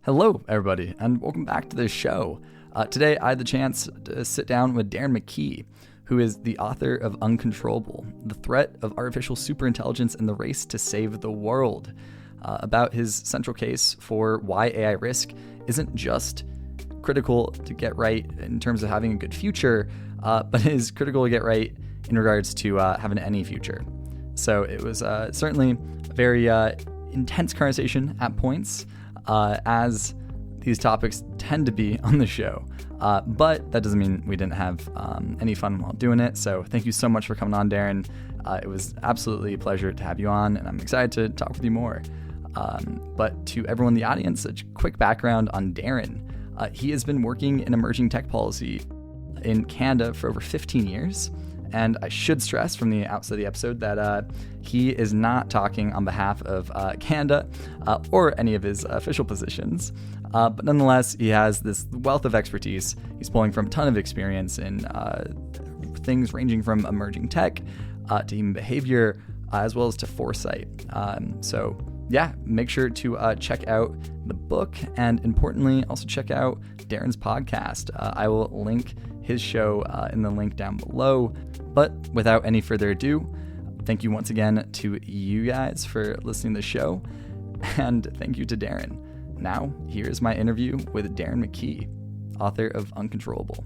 Hello, everybody, and welcome back to the show. Today, I had the chance to sit down with Darren McKee, who is the author of Uncontrollable, The Threat of Artificial Superintelligence and the Race to Save the World, about his central case for why AI risk isn't just critical to get right in terms of having a good future, but is critical to get right in regards to having any future. So it was certainly a very intense conversation at points, as these topics tend to be on the show. But that doesn't mean we didn't have any fun while doing it. So thank you so much for coming on, Darren. It was absolutely a pleasure to have you on, and I'm excited to talk with you more. But to everyone in the audience, a quick background on Darren. He has been working in emerging tech policy in Canada for over 15 years. And I should stress from the outset of the episode that he is not talking on behalf of Canada or any of his official positions. But nonetheless, he has this wealth of expertise. He's pulling from a ton of experience in things ranging from emerging tech to human behavior, as well as to foresight. So yeah, make sure to check out the book, and importantly, also check out Darren's podcast. I will link his show in the link down below. But without any further ado, thank you once again to you guys for listening to the show, and thank you to Darren. Now, here's my interview with Darren McKee, author of Uncontrollable.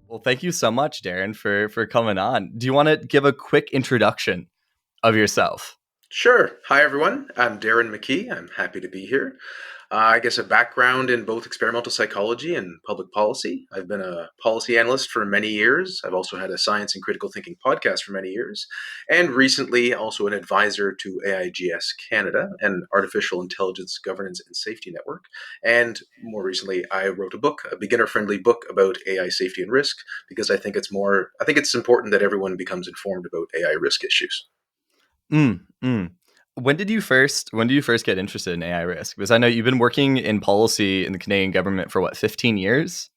Well, thank you so much, Darren, for coming on. Do you want to give a quick introduction of yourself? Sure. Hi, everyone. I'm Darren McKee. I'm happy to be here. I guess a background in both experimental psychology and public policy. I've been a policy analyst for many years. I've also had a science and critical thinking podcast for many years. And recently, also an advisor to AIGS Canada, an artificial intelligence governance and safety network. And more recently, I wrote a book, a beginner-friendly book about AI safety and risk, because I think it's important that everyone becomes informed about AI risk issues. When did you first get interested in AI risk? Because I know you've been working in policy in the Canadian government for 15 years?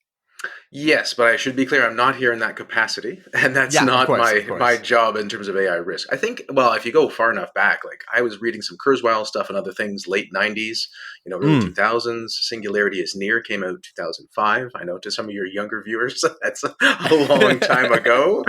Yes, but I should be clear, I'm not here in that capacity, and that's not my job in terms of AI risk. I think, well, if you go far enough back, like I was reading some Kurzweil stuff and other things, late 90s, early 2000s. Singularity is Near came out 2005. I know to some of your younger viewers, that's a long time ago.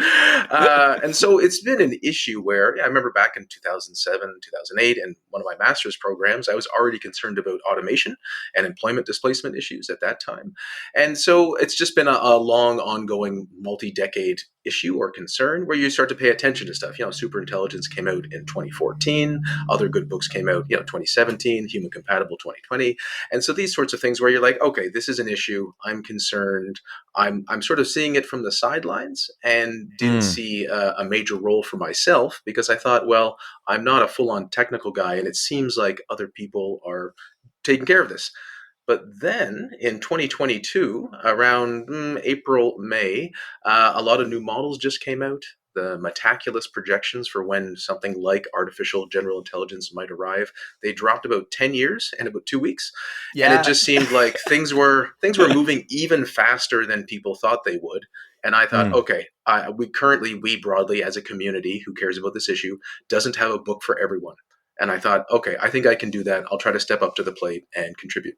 And so it's been an issue where, I remember back in 2007, 2008, and one of my master's programs, I was already concerned about automation and employment displacement issues at that time. And so it's just been a long, ongoing, multi-decade issue or concern where you start to pay attention to stuff. Superintelligence came out in 2014. Other good books came out, 2017, Human Compatible 2020. And so these sorts of things where you're like, okay, this is an issue. I'm concerned. I'm sort of seeing it from the sidelines and didn't see a major role for myself because I thought, well, I'm not a full-on technical guy, and it seems like other people are taking care of this. But then in 2022, around April, May, a lot of new models just came out. The meticulous projections for when something like artificial general intelligence might arrive, they dropped about 10 years and about 2 weeks. Yeah. And it just seemed like things were moving even faster than people thought they would. And I thought, okay, we broadly as a community who cares about this issue doesn't have a book for everyone. And I thought, okay, I think I can do that. I'll try to step up to the plate and contribute.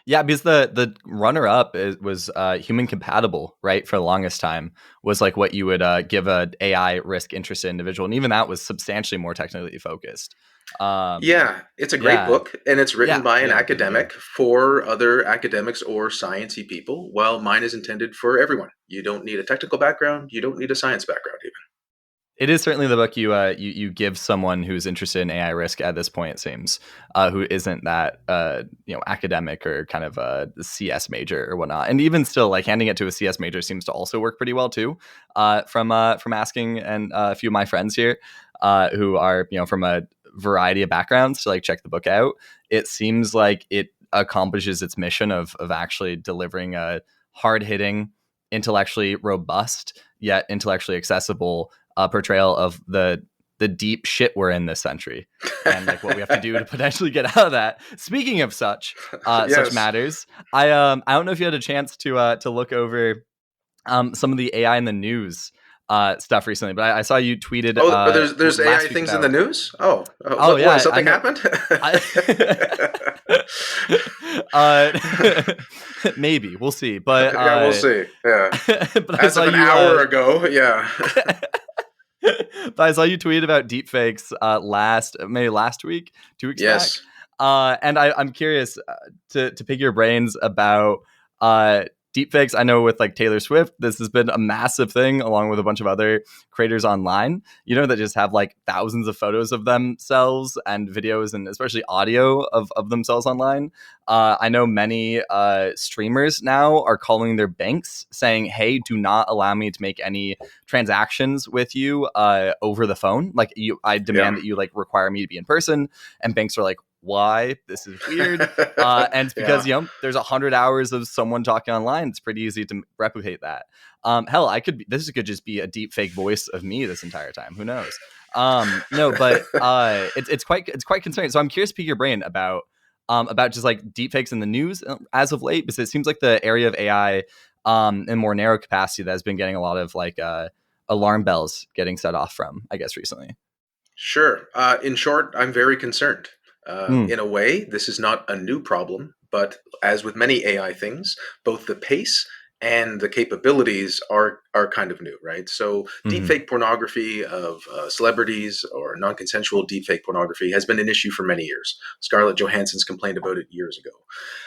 Yeah, because the runner-up was Human Compatible, right? For the longest time was like what you would give a AI risk interested individual, and even that was substantially more technically focused. It's a great book, and it's written by an academic for other academics or sciencey people. Well, mine is intended for everyone. You don't need a technical background. You don't need a science background even. It is certainly the book you give someone who's interested in AI risk at this point, it seems, who isn't that academic or kind of a CS major or whatnot. And even still, like handing it to a CS major seems to also work pretty well too. From asking and a few of my friends here who are from a variety of backgrounds to like check the book out, it seems like it accomplishes its mission of actually delivering a hard hitting, intellectually robust yet intellectually accessible portrayal of the deep shit we're in this century and like what we have to do to potentially get out of that. Speaking of such matters, I don't know if you had a chance to look over some of the AI in the news stuff recently, but I saw you tweeted. Oh, there's AI things in the news. Yeah, what, something happened. Maybe we'll see, but yeah, we'll see. Yeah, but as of an hour ago, yeah. But I saw you tweet about deepfakes maybe last week, 2 weeks back. And I'm curious to pick your brains about deepfakes. I know with like Taylor Swift, this has been a massive thing along with a bunch of other creators online, that just have like thousands of photos of themselves and videos and especially audio of themselves online. I know many streamers now are calling their banks saying, hey, do not allow me to make any transactions with you over the phone. Like I demand that you like require me to be in person. And banks are like, why? This is weird. And it's because there's 100 hours of someone talking online. It's pretty easy to replicate that. Hell, this could just be a deep fake voice of me this entire time. Who knows? No, but it's quite concerning. So I'm curious to pick your brain about just like deepfakes in the news as of late, because it seems like the area of AI in more narrow capacity that has been getting a lot of like alarm bells getting set off from, I guess, recently. Sure. In short, I'm very concerned. In a way, this is not a new problem, but as with many AI things, both the pace and the capabilities are kind of new, right? So deepfake pornography of celebrities or non-consensual deepfake pornography has been an issue for many years. Scarlett Johansson's complained about it years ago.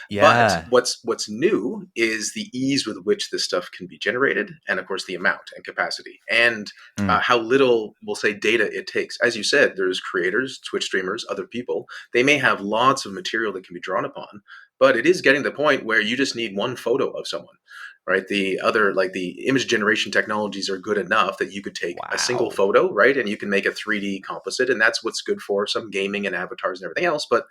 Yeah. But what's new is the ease with which this stuff can be generated, and of course the amount and capacity, and how little, we'll say, data it takes. As you said, there's creators, Twitch streamers, other people. They may have lots of material that can be drawn upon, but it is getting to the point where you just need one photo of someone. Right. The other, like the image generation technologies are good enough that you could take a single photo, right? And you can make a 3D composite. And that's what's good for some gaming and avatars and everything else. But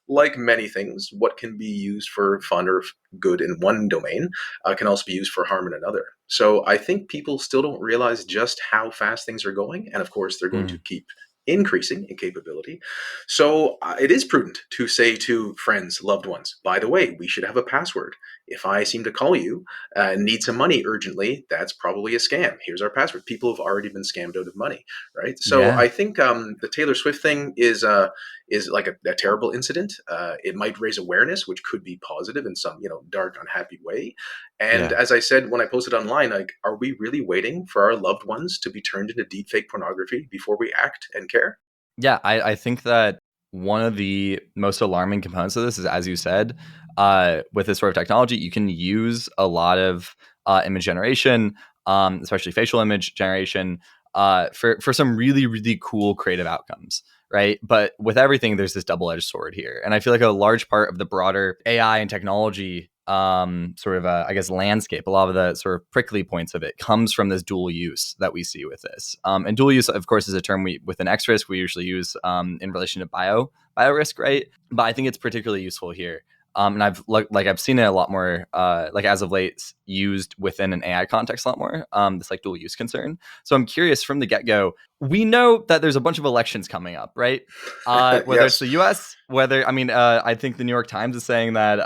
like many things, what can be used for fun or good in one domain can also be used for harm in another. So I think people still don't realize just how fast things are going. And of course, they're going to keep increasing in capability. So it is prudent to say to friends, loved ones, by the way, we should have a password. If I seem to call you and need some money urgently, that's probably a scam. Here's our password. People have already been scammed out of money, right? So I think the Taylor Swift thing is like a terrible incident. It might raise awareness, which could be positive in some dark, unhappy way. And as I said when I posted online, like, are we really waiting for our loved ones to be turned into deepfake pornography before we act and care? Yeah, I think that one of the most alarming components of this is, as you said, with this sort of technology, you can use a lot of image generation, especially facial image generation, for some really, really cool creative outcomes, right? But with everything, there's this double-edged sword here. And I feel like a large part of the broader AI and technology sort of I guess landscape, a lot of the sort of prickly points of it comes from this dual use that we see with this. And dual use, of course, is a term within X risk we usually use in relation to bio risk, right? But I think it's particularly useful here. And I've seen it a lot more, like as of late, used within an AI context a lot more. This like dual use concern. So I'm curious from the get go. We know that there's a bunch of elections coming up, right? Whether it's the U.S., I think the New York Times is saying that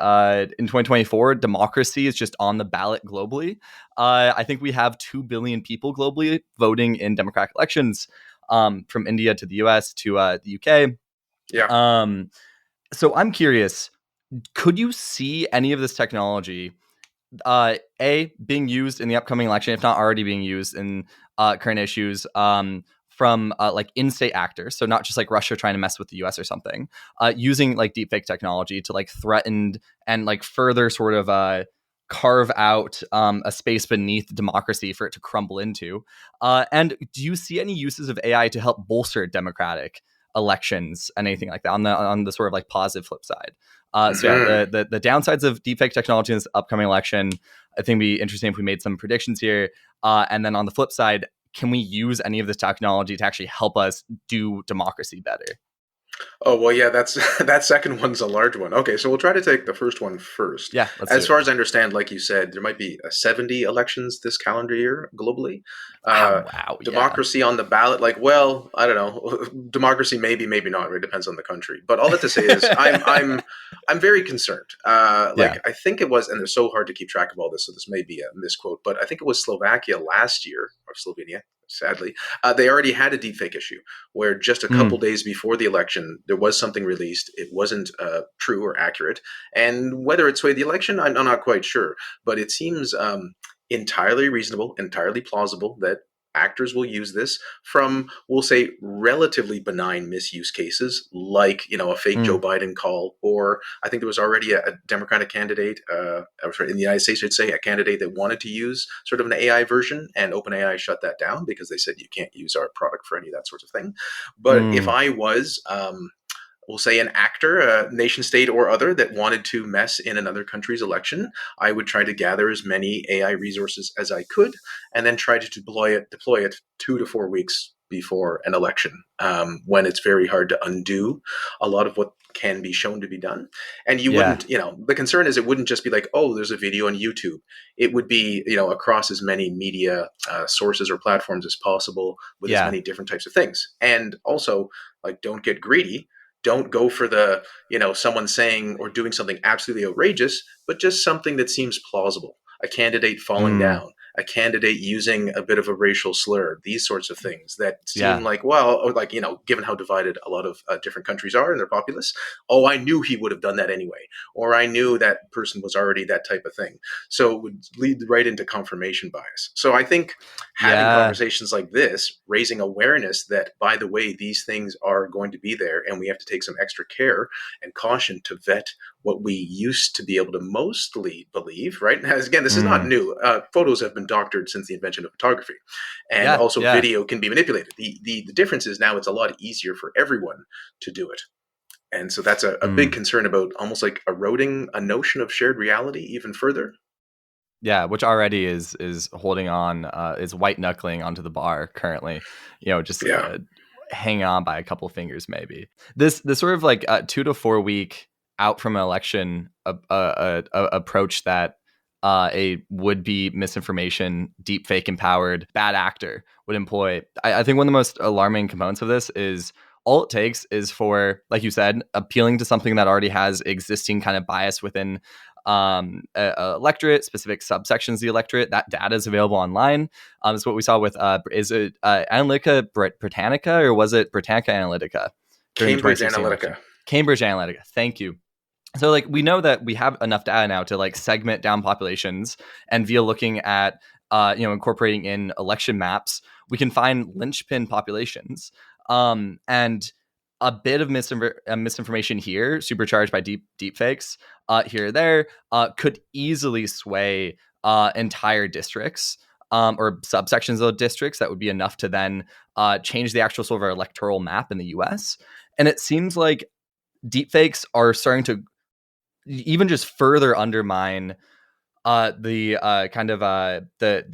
in 2024, democracy is just on the ballot globally. I think we have 2 billion people globally voting in democratic elections, from India to the U.S. to the U.K. Yeah. So I'm curious. Could you see any of this technology being used in the upcoming election, if not already being used in current issues, from like in-state actors, so not just like Russia trying to mess with the US or something, using like deepfake technology to like threaten and like further sort of carve out a space beneath democracy for it to crumble into? And do you see any uses of AI to help bolster democratic elections and anything like that on the sort of like positive flip side? The downsides of deepfake technology in this upcoming election, I think, would be interesting if we made some predictions here. And then on the flip side, can we use any of this technology to actually help us do democracy better? Oh, well, yeah, that second one's a large one. Okay, so we'll try to take the first one first. Yeah, as far as I understand, like you said, there might be 70 elections this calendar year globally. Wow, democracy on the ballot, like, well, I don't know. Democracy, maybe, maybe not. It depends on the country. But all that to say is, I'm very concerned. I think it was, and it's so hard to keep track of all this, so this may be a misquote, but I think it was Slovakia last year, or Slovenia. sadly, they already had a deepfake issue where just a couple days before the election, there was something released. It wasn't true or accurate. And whether it swayed the election, I'm not quite sure. But it seems entirely reasonable, entirely plausible that actors will use this from, we'll say, relatively benign misuse cases, like, a fake Joe Biden call, or I think there was already a Democratic candidate, in the United States, I'd say, a candidate that wanted to use sort of an AI version, and OpenAI shut that down because they said you can't use our product for any of that sort of thing. But if I was we'll say an actor, a nation state or other, that wanted to mess in another country's election, I would try to gather as many AI resources as I could, and then try to deploy it 2 to 4 weeks before an election, when it's very hard to undo a lot of what can be shown to be done. And you wouldn't, the concern is it wouldn't just be like, oh, there's a video on YouTube. It would be, across as many media sources or platforms as possible, with as many different types of things. And also, like, don't get greedy. Don't go for the, someone saying or doing something absolutely outrageous, but just something that seems plausible. A candidate falling down, a candidate using a bit of a racial slur, these sorts of things that seem like, well, or like, given how divided a lot of different countries are in their populace, oh, I knew he would have done that anyway, or I knew that person was already that type of thing. So it would lead right into confirmation bias. So I think having conversations like this, raising awareness that, by the way, these things are going to be there, and we have to take some extra care and caution to vet what we used to be able to mostly believe, right? As again, this is not new. Photos have been doctored since the invention of photography, and also video can be manipulated. The difference is now it's a lot easier for everyone to do it. And so that's a big concern about almost like eroding a notion of shared reality even further. Yeah, which already is holding on, is white knuckling onto the bar currently, hang on by a couple fingers maybe. This sort of like 2 to 4 week out from an election approach that a would-be misinformation, deepfake empowered bad actor would employ. I think one of the most alarming components of this is all it takes is for, like you said, appealing to something that already has existing kind of bias within electorate, specific subsections of the electorate. That data is available online. Is what we saw with is it Analytica Britannica, or was it Britannica Analytica? Cambridge Analytica. Election? Cambridge Analytica. Thank you. So like we know that we have enough data now to like segment down populations, and via looking at incorporating in election maps, we can find linchpin populations. And a bit of misinformation here, supercharged by deep fakes here or there, could easily sway entire districts or subsections of districts. That would be enough to then change the actual sort of electoral map in the US. And it seems like deepfakes are starting to even just further undermine the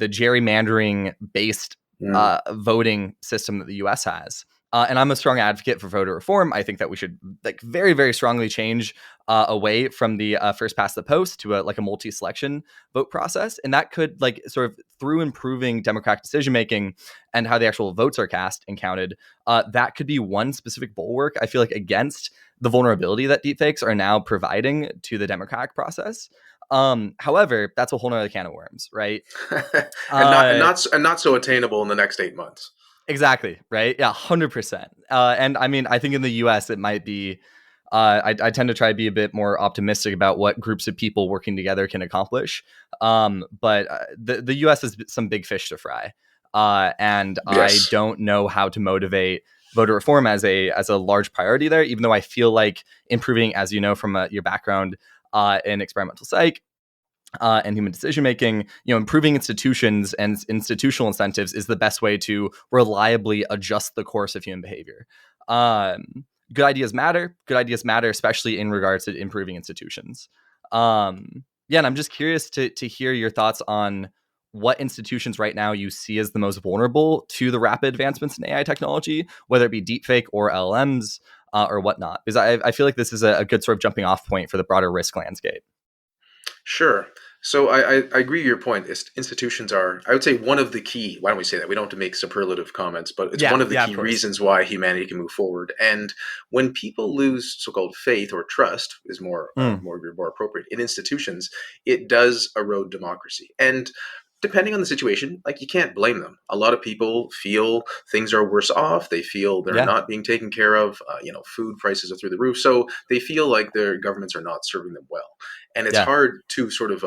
gerrymandering based voting system that the US has. And I'm a strong advocate for voter reform. I think that we should like very, very strongly change away from the first past the post to a multi-selection vote process. And that could like sort of through improving democratic decision making and how the actual votes are cast and counted. That could be one specific bulwark, I feel like, against the vulnerability that deepfakes are now providing to the democratic process. However, that's a whole nother can of worms, right? and not so attainable in the next 8 months. Exactly. Right. Yeah. 100%. And I mean, I think in the US, it might be, I tend to try to be a bit more optimistic about what groups of people working together can accomplish. But the US has some big fish to fry. And yes. I don't know how to motivate voter reform as a large priority there, even though I feel like improving, as you know, from your background in experimental psych, and human decision making, improving institutions and institutional incentives is the best way to reliably adjust the course of human behavior. Good ideas matter. Good ideas matter, especially in regards to improving institutions. And I'm just curious to hear your thoughts on what institutions right now you see as the most vulnerable to the rapid advancements in AI technology, whether it be deepfake or LLMs or whatnot. Because I feel like this is a good sort of jumping off point for the broader risk landscape. Sure. So I agree with your point. Institutions are, I would say, one of the key, why don't we say that? We don't have to make superlative comments, but it's one of the key reasons why humanity can move forward. And when people lose so-called faith or trust, is more appropriate, in institutions, it does erode democracy. And depending on the situation, like you can't blame them. A lot of people feel things are worse off. They feel they're Yeah. not being taken care of. Food prices are through the roof. So they feel like their governments are not serving them well. And it's Yeah. hard to sort of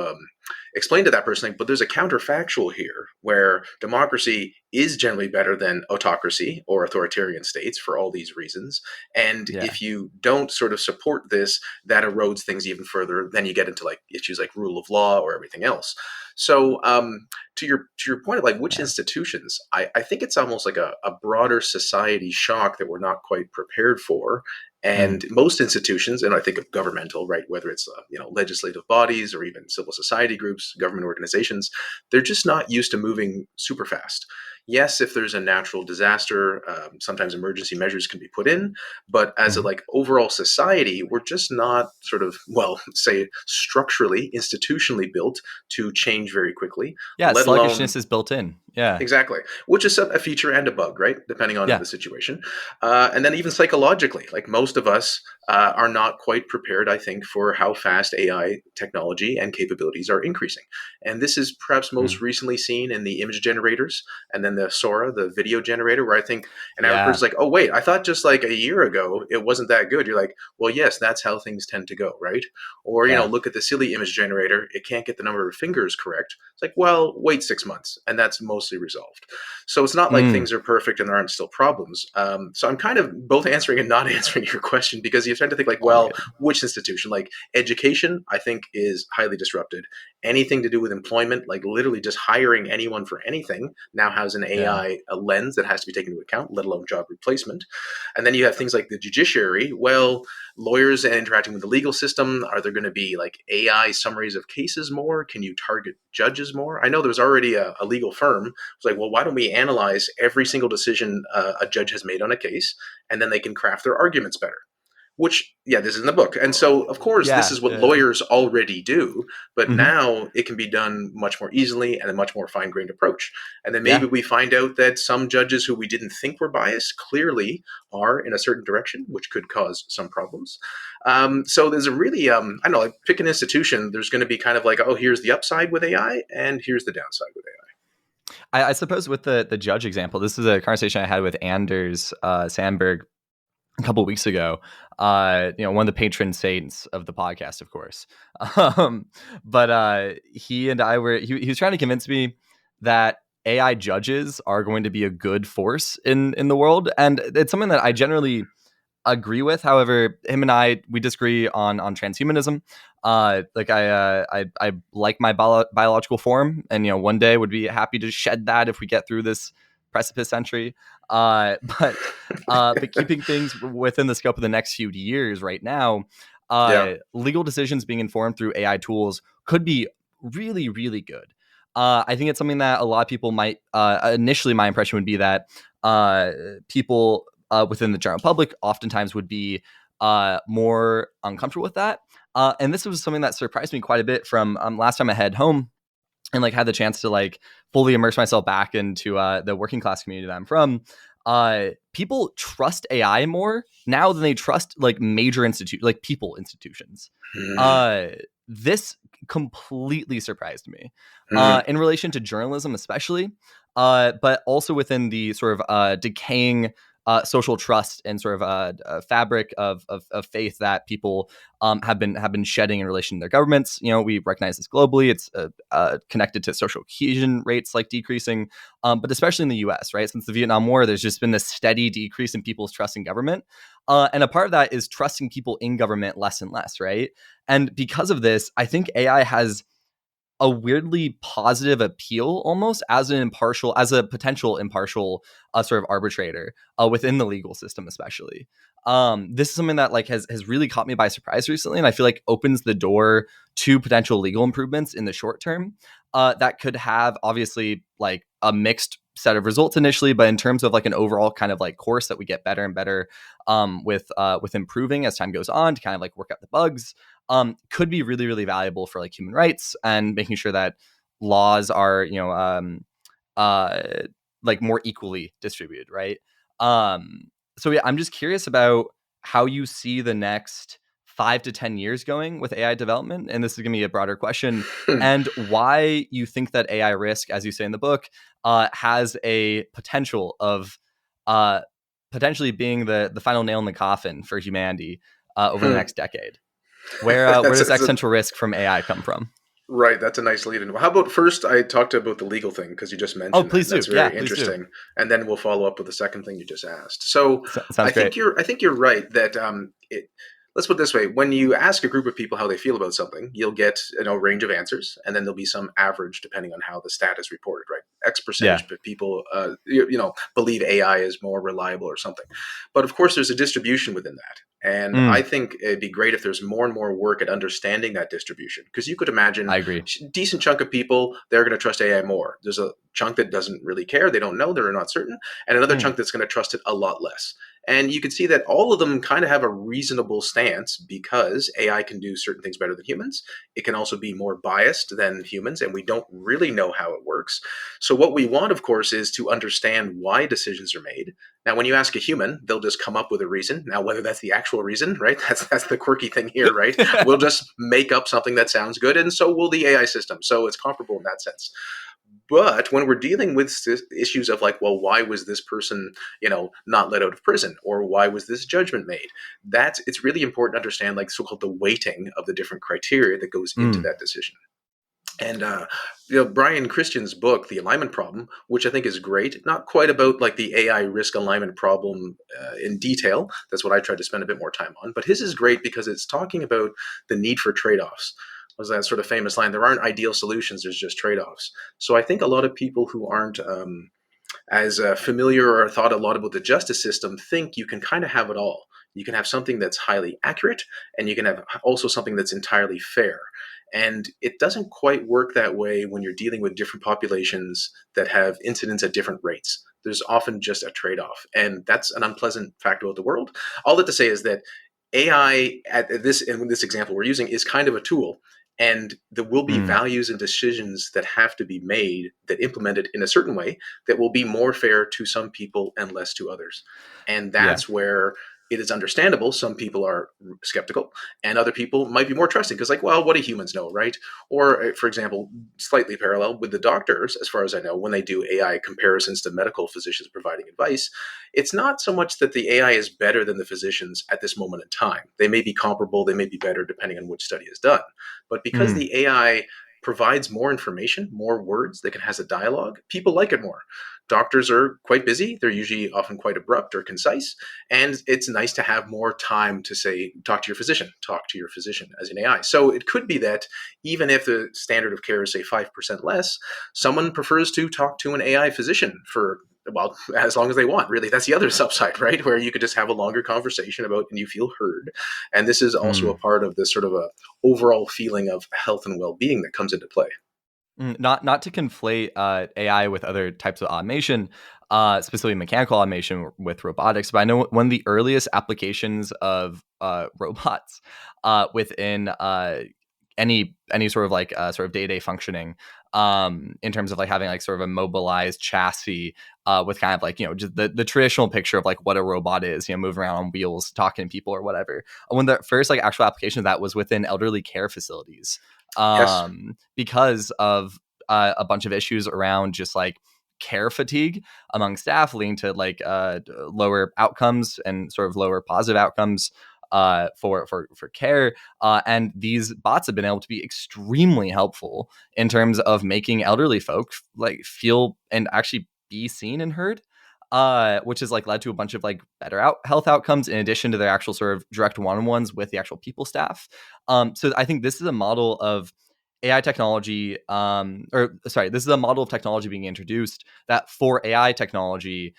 explain to that person, like, but there's a counterfactual here where democracy is generally better than autocracy or authoritarian states for all these reasons. And Yeah. if you don't sort of support this, that erodes things even further. Then you get into like issues like rule of law or everything else. So to your point of like which institutions, I think it's almost like a broader society shock that we're not quite prepared for. And most institutions, and I think of governmental, right, whether it's legislative bodies or even civil society groups, government organizations, they're just not used to moving super fast. Yes, if there's a natural disaster, sometimes emergency measures can be put in, but as a like overall society, we're just not sort of, well, say structurally, institutionally built to change very quickly. Yeah, Let sluggishness alone is built in. Yeah. exactly, which is a feature and a bug, right? Depending on Yeah. the situation. And then even psychologically, like most of us are not quite prepared, I think, for how fast AI technology and capabilities are increasing. And this is perhaps most recently seen in the image generators and then the Sora, the video generator, where I think an average Yeah. person's like, oh, wait, I thought just like a year ago it wasn't that good. You're like, well, yes, that's how things tend to go, right? Or, Yeah. look at the silly image generator. It can't get the number of fingers correct. It's like, well, wait 6 months, and that's mostly resolved. So it's not like things are perfect and there aren't still problems. So I'm kind of both answering and not answering your question because you tend to think like, All well, good. which institution? Like education, I think is highly disrupted. Anything to do with employment, like literally just hiring anyone for anything, now has an Yeah. AI a lens that has to be taken into account, let alone job replacement. And then you have things like the judiciary. Well, lawyers and interacting with the legal system, are there going to be like AI summaries of cases more? Can you target judges more? I know there's already a legal firm. It's like, well, why don't we analyze every single decision a judge has made on a case, and then they can craft their arguments better? Which, yeah, this is in the book. And so, of course, this Yeah. is what Yeah. lawyers already do, but now it can be done much more easily and a much more fine grained approach. And then maybe Yeah. we find out that some judges who we didn't think were biased clearly are in a certain direction, which could cause some problems. So there's a really, I don't know, like pick an institution, there's going to be kind of like, oh, here's the upside with AI and here's the downside with AI. I suppose with the judge example, this is a conversation I had with Anders Sandberg a couple of weeks ago. One of the patron saints of the podcast, of course. But he and I were he was trying to convince me that AI judges are going to be a good force in the world, and it's something that I generally agree with. However, him and we disagree on transhumanism. I like my biological form, and one day would be happy to shed that if we get through this precipice century. But keeping things within the scope of the next few years, right now, legal decisions being informed through AI tools could be really, really good. I think it's something that a lot of people might initially. My impression would be that people within the general public oftentimes would be more uncomfortable with that. And this was something that surprised me quite a bit from last time I head home and like had the chance to like fully immerse myself back into the working class community that I'm from. People trust AI more now than they trust like major institutions. This completely surprised me in relation to journalism, especially, but also within the sort of decaying social trust and sort of fabric of faith that people have been shedding in relation to their governments. We recognize this globally. It's connected to social cohesion rates like decreasing, but especially in the U.S. Right, since the Vietnam War, there's just been this steady decrease in people's trust in government, and a part of that is trusting people in government less and less. Right, and because of this, I think AI has a weirdly positive appeal almost as a potential impartial sort of arbitrator within the legal system, especially. This is something that like has really caught me by surprise recently, and I feel like opens the door to potential legal improvements in the short term that could have obviously like a mixed set of results initially, but in terms of like an overall kind of like course that we get better and better with improving as time goes on to kind of like work out the bugs, could be really, really valuable for like human rights and making sure that laws are, uh, like more equally distributed. Right. So yeah, I'm just curious about how you see the next 5 to 10 years going with AI development? And this is going to be a broader question. And why you think that AI risk, as you say in the book, has a potential of potentially being the final nail in the coffin for humanity over the next decade. Where does existential risk from AI come from? Right, that's a nice lead-in. Well, how about first I talked about the legal thing because you just mentioned please that. That's do. very Please interesting, do. and then we'll follow up with the second thing you just asked. So, Sounds great. I think you're right that let's put it this way: when you ask a group of people how they feel about something, you'll get a range of answers, and then there'll be some average depending on how the stat is reported. Right, X percentage of people believe AI is more reliable or something, but of course there's a distribution within that. And I think it'd be great if there's more and more work at understanding that distribution. Because you could imagine I agree. a decent chunk of people, they're going to trust AI more. There's a chunk that doesn't really care. They don't know. They're not certain. And another chunk that's going to trust it a lot less. And you can see that all of them kind of have a reasonable stance because AI can do certain things better than humans. It can also be more biased than humans, and we don't really know how it works. So what we want, of course, is to understand why decisions are made. Now, when you ask a human, they'll just come up with a reason. Now, whether that's the actual reason, right? That's the quirky thing here, right? We'll just make up something that sounds good, and so will the AI system. So it's comparable in that sense. But when we're dealing with issues of like, well, why was this person, not let out of prison, or why was this judgment made? It's really important to understand, like, so-called the weighting of the different criteria that goes into that decision. And Brian Christian's book, The Alignment Problem, which I think is great, not quite about like the AI risk alignment problem in detail. That's what I tried to spend a bit more time on. But his is great because it's talking about the need for trade-offs. Was that sort of famous line? There aren't ideal solutions. There's just trade-offs. So I think a lot of people who aren't as familiar or thought a lot about the justice system think you can kind of have it all. You can have something that's highly accurate, and you can have also something that's entirely fair. And it doesn't quite work that way when you're dealing with different populations that have incidents at different rates. There's often just a trade-off, and that's an unpleasant fact about the world. All that to say is that AI, in this example we're using, is kind of a tool, and there will be values and decisions that have to be made that implemented in a certain way that will be more fair to some people and less to others. And that's where it is understandable. Some people are skeptical, and other people might be more trusting because, like, well, what do humans know, right? Or, for example, slightly parallel with the doctors, as far as I know, when they do AI comparisons to medical physicians providing advice, it's not so much that the AI is better than the physicians at this moment in time. They may be comparable, they may be better depending on which study is done. But because the AI provides more information, more words, that has a dialogue, people like it more. Doctors are quite busy. They're usually often quite abrupt or concise. And it's nice to have more time to say, talk to your physician as an AI. So it could be that even if the standard of care is, say, 5% less, someone prefers to talk to an AI physician for, well, as long as they want, really. That's the other upside, right? Where you could just have a longer conversation about, and you feel heard. And this is also a part of this sort of a overall feeling of health and well-being that comes into play. Not to conflate AI with other types of automation, specifically mechanical automation with robotics, but I know one of the earliest applications of robots within any sort of like sort of day-to-day functioning, in terms of like having like sort of a mobilized chassis with kind of like, just the traditional picture of like what a robot is, moving around on wheels, talking to people or whatever. One of the first like actual applications of that was within elderly care facilities. Because of a bunch of issues around just like care fatigue among staff, leading to like lower outcomes and sort of lower positive outcomes for care. And these bots have been able to be extremely helpful in terms of making elderly folk like feel and actually be seen and heard. Which has like led to a bunch of like better health outcomes in addition to their actual sort of direct one-on-ones with the actual people staff. So I think this is a model of AI technology, this is a model of technology being introduced that for AI technology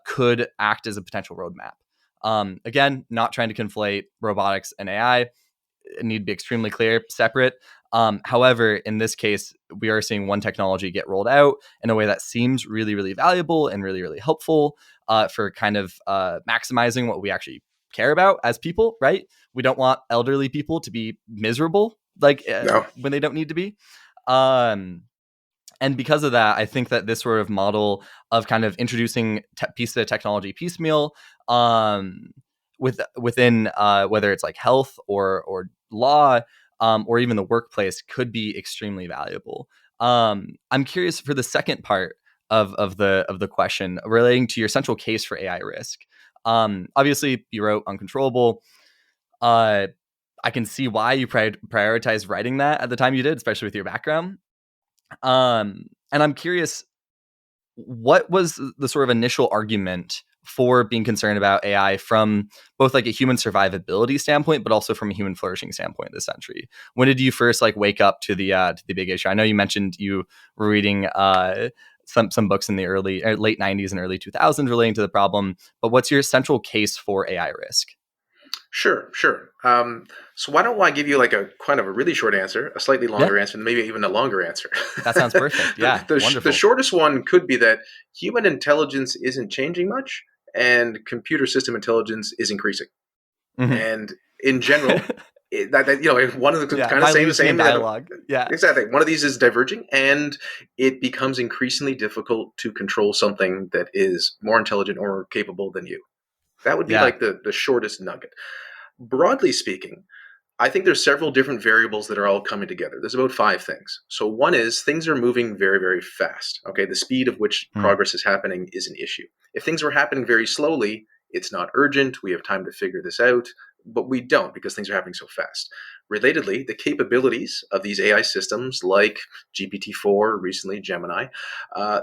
could act as a potential roadmap. Again, not trying to conflate robotics and AI. It need to be extremely clear, separate. However, in this case, we are seeing one technology get rolled out in a way that seems really, really valuable and really, really helpful for kind of maximizing what we actually care about as people, right? We don't want elderly people to be miserable when they don't need to be. And because of that, I think that this sort of model of kind of introducing pieces of technology piecemeal within whether it's like health or law, or even the workplace, could be extremely valuable. I'm curious for the second part of the question relating to your central case for AI risk. Obviously, you wrote Uncontrollable. I can see why you prioritized writing that at the time you did, especially with your background. And I'm curious, what was the sort of initial argument for being concerned about AI from both like a human survivability standpoint, but also from a human flourishing standpoint this century? When did you first like wake up to the big issue? I know you mentioned you were reading some books in the late 90s and early 2000s relating to the problem, but what's your central case for AI risk? Sure. So why don't I give you like a kind of a really short answer, a slightly longer answer, and maybe even a longer answer. That sounds perfect. Yeah, wonderful. The shortest one could be that human intelligence isn't changing much, and computer system intelligence is increasing. Mm-hmm. And in general, one of the kind of same dialogue. Yeah, exactly. One of these is diverging, and it becomes increasingly difficult to control something that is more intelligent or capable than you. That would be like the shortest nugget. Broadly speaking, I think there's several different variables that are all coming together. There's about 5 things. So one is things are moving very, very fast. Okay, the speed of which progress is happening is an issue. If things were happening very slowly, it's not urgent. We have time to figure this out, but we don't because things are happening so fast. Relatedly, the capabilities of these AI systems like GPT-4, recently Gemini,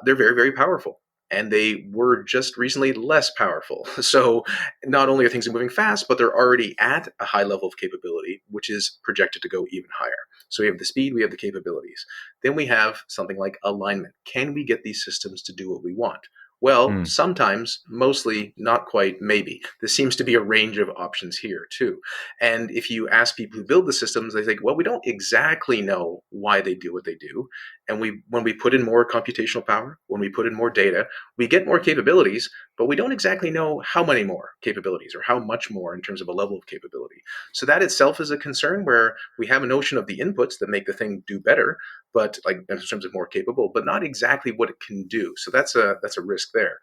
they're very, very powerful. And they were just recently less powerful. So not only are things moving fast, but they're already at a high level of capability, which is projected to go even higher. So we have the speed, we have the capabilities. Then we have something like alignment. Can we get these systems to do what we want? Well, sometimes, mostly, not quite, maybe. There seems to be a range of options here, too. And if you ask people who build the systems, they think, well, we don't exactly know why they do what they do. And when we put in more computational power, when we put in more data, we get more capabilities, but we don't exactly know how many more capabilities or how much more in terms of a level of capability. So that itself is a concern where we have a notion of the inputs that make the thing do better, but like in terms of more capable, but not exactly what it can do. So that's a risk there.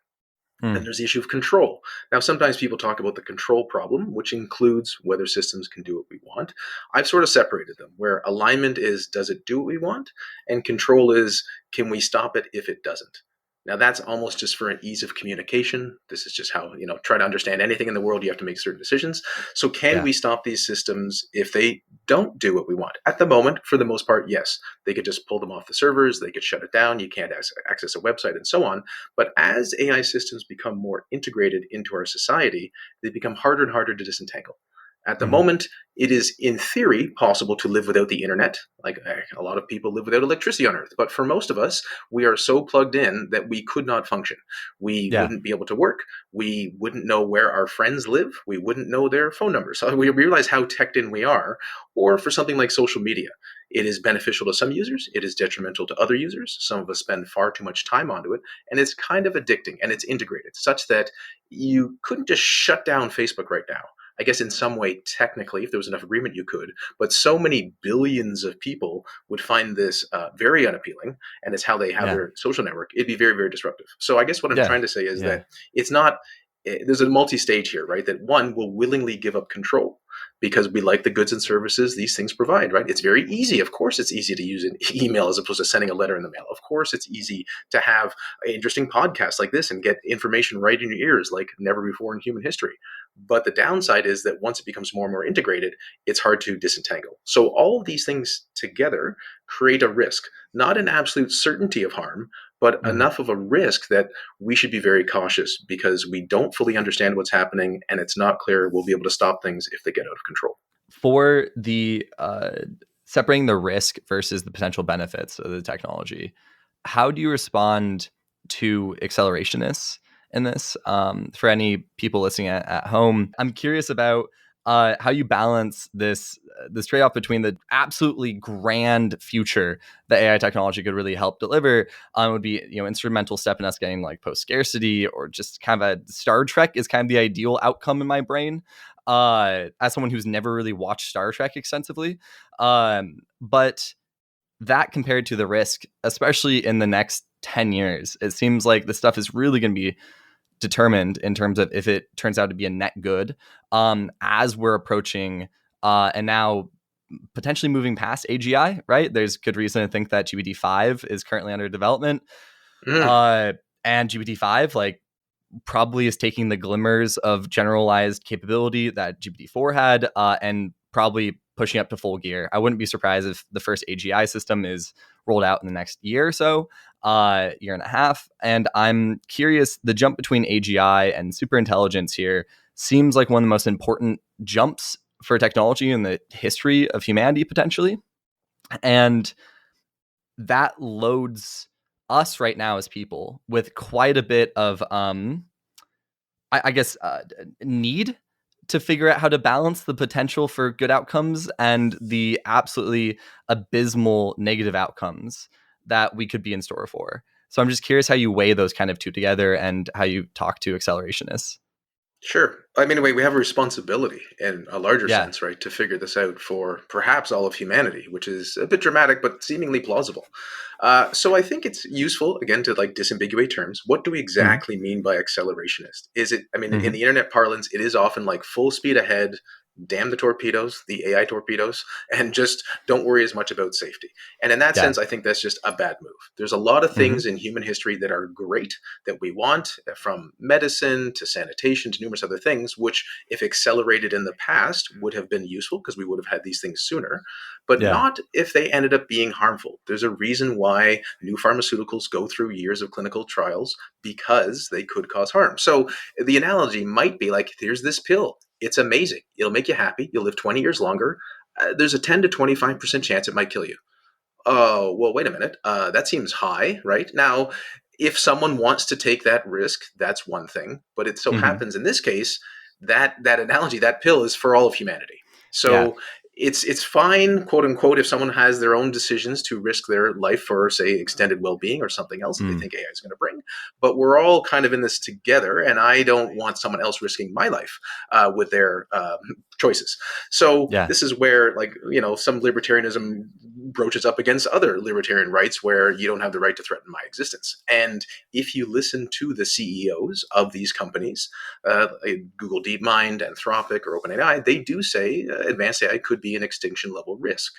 And there's the issue of control. Now, sometimes people talk about the control problem, which includes whether systems can do what we want. I've sort of separated them, where alignment is, does it do what we want? And control is, can we stop it if it doesn't? Now, that's almost just for an ease of communication. This is just how, try to understand anything in the world, you have to make certain decisions. So can we stop these systems if they don't do what we want? At the moment, for the most part, yes. They could just pull them off the servers. They could shut it down. You can't access a website and so on. But as AI systems become more integrated into our society, they become harder and harder to disentangle. At the moment, it is in theory possible to live without the internet. Like a lot of people live without electricity on Earth. But for most of us, we are so plugged in that we could not function. We wouldn't be able to work. We wouldn't know where our friends live. We wouldn't know their phone numbers. So we realize how teched in we are. Or for something like social media, it is beneficial to some users. It is detrimental to other users. Some of us spend far too much time onto it. And it's kind of addicting and it's integrated such that you couldn't just shut down Facebook right now. I guess in some way, technically, if there was enough agreement, you could. But so many billions of people would find this very unappealing, and it's how they have their social network. It'd be very, very disruptive. So I guess what I'm trying to say is that it's not there's a multi-stage here, right? That one will willingly give up control because we like the goods and services these things provide, right? It's very easy. Of course, it's easy to use an email as opposed to sending a letter in the mail. Of course, it's easy to have interesting podcasts like this and get information right in your ears like never before in human history. But the downside is that once it becomes more and more integrated, it's hard to disentangle. So all of these things together create a risk, not an absolute certainty of harm, but enough of a risk that we should be very cautious because we don't fully understand what's happening and it's not clear we'll be able to stop things if they get out of control. For the separating the risk versus the potential benefits of the technology, how do you respond to accelerationists in this? For any people listening at home, I'm curious about how you balance this trade-off between the absolutely grand future that AI technology could really help deliver would be instrumental step in us getting like post-scarcity, or just kind of a Star Trek is kind of the ideal outcome in my brain as someone who's never really watched Star Trek extensively, but that compared to the risk, especially in the next 10 years, it seems like the stuff is really going to be determined in terms of if it turns out to be a net good, as we're approaching and now potentially moving past AGI, right? There's good reason to think that GPT-5 is currently under development. And GPT-5, like, probably is taking the glimmers of generalized capability that GPT-4 had, and probably pushing up to full gear. I wouldn't be surprised if the first AGI system is rolled out in the next year or so, year and a half. And I'm curious, the jump between AGI and superintelligence here seems like one of the most important jumps for technology in the history of humanity, potentially. And that loads us right now as people with quite a bit of, I guess, need to figure out how to balance the potential for good outcomes and the absolutely abysmal negative outcomes that we could be in store for. So I'm just curious how you weigh those kind of two together and how you talk to accelerationists. Sure. I mean, we have a responsibility in a larger Yeah. sense, right, to figure this out for perhaps all of humanity, which is a bit dramatic, but seemingly plausible. So I think it's useful, again, to like disambiguate terms. What do we exactly mean by accelerationist? Is it, I mean, in the internet parlance, it is often like full speed ahead, damn the torpedoes, the AI torpedoes, and just don't worry as much about safety. And in that sense, I think that's just a bad move. There's a lot of things in human history that are great that we want, from medicine to sanitation to numerous other things, which, if accelerated in the past, would have been useful because we would have had these things sooner, but not if they ended up being harmful. There's a reason why new pharmaceuticals go through years of clinical trials, because they could cause harm. So the analogy might be like, here's this pill. It's amazing. It'll make you happy. You'll live 20 years longer. There's a 10 to 25% chance it might kill you. Oh, well, wait a minute. That seems high, right? Now, if someone wants to take that risk, that's one thing. But it so happens in this case that that analogy, that pill, is for all of humanity. So it's fine, quote unquote, if someone has their own decisions to risk their life for, say, extended well-being or something else that they think AI is going to bring. But we're all kind of in this together, and I don't want someone else risking my life with their choices. So this is where, like, you know, some libertarianism broaches up against other libertarian rights, where you don't have the right to threaten my existence. And if you listen to the CEOs of these companies, Google DeepMind, Anthropic, or OpenAI, they do say advanced AI could be an extinction level risk.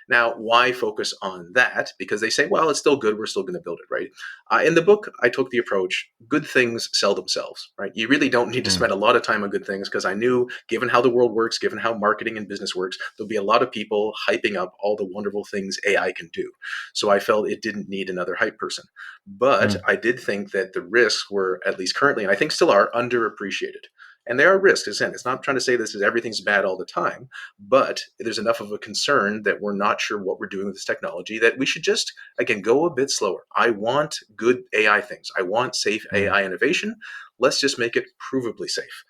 Now, why focus on that? Because they say, well, it's still good. We're still going to build it, right? In the book, I took the approach, good things sell themselves, right? You really don't need to spend a lot of time on good things, because I knew, given how the world works, given how marketing and business works, there'll be a lot of people hyping up all the wonderful things AI can do. So I felt it didn't need another hype person. But I did think that the risks were, at least currently, and I think still are, underappreciated. And there are risks. It's not trying to say this is everything's bad all the time, but there's enough of a concern that we're not sure what we're doing with this technology that we should just, again, go a bit slower. I want good AI things. I want safe AI innovation. Let's just make it provably safe.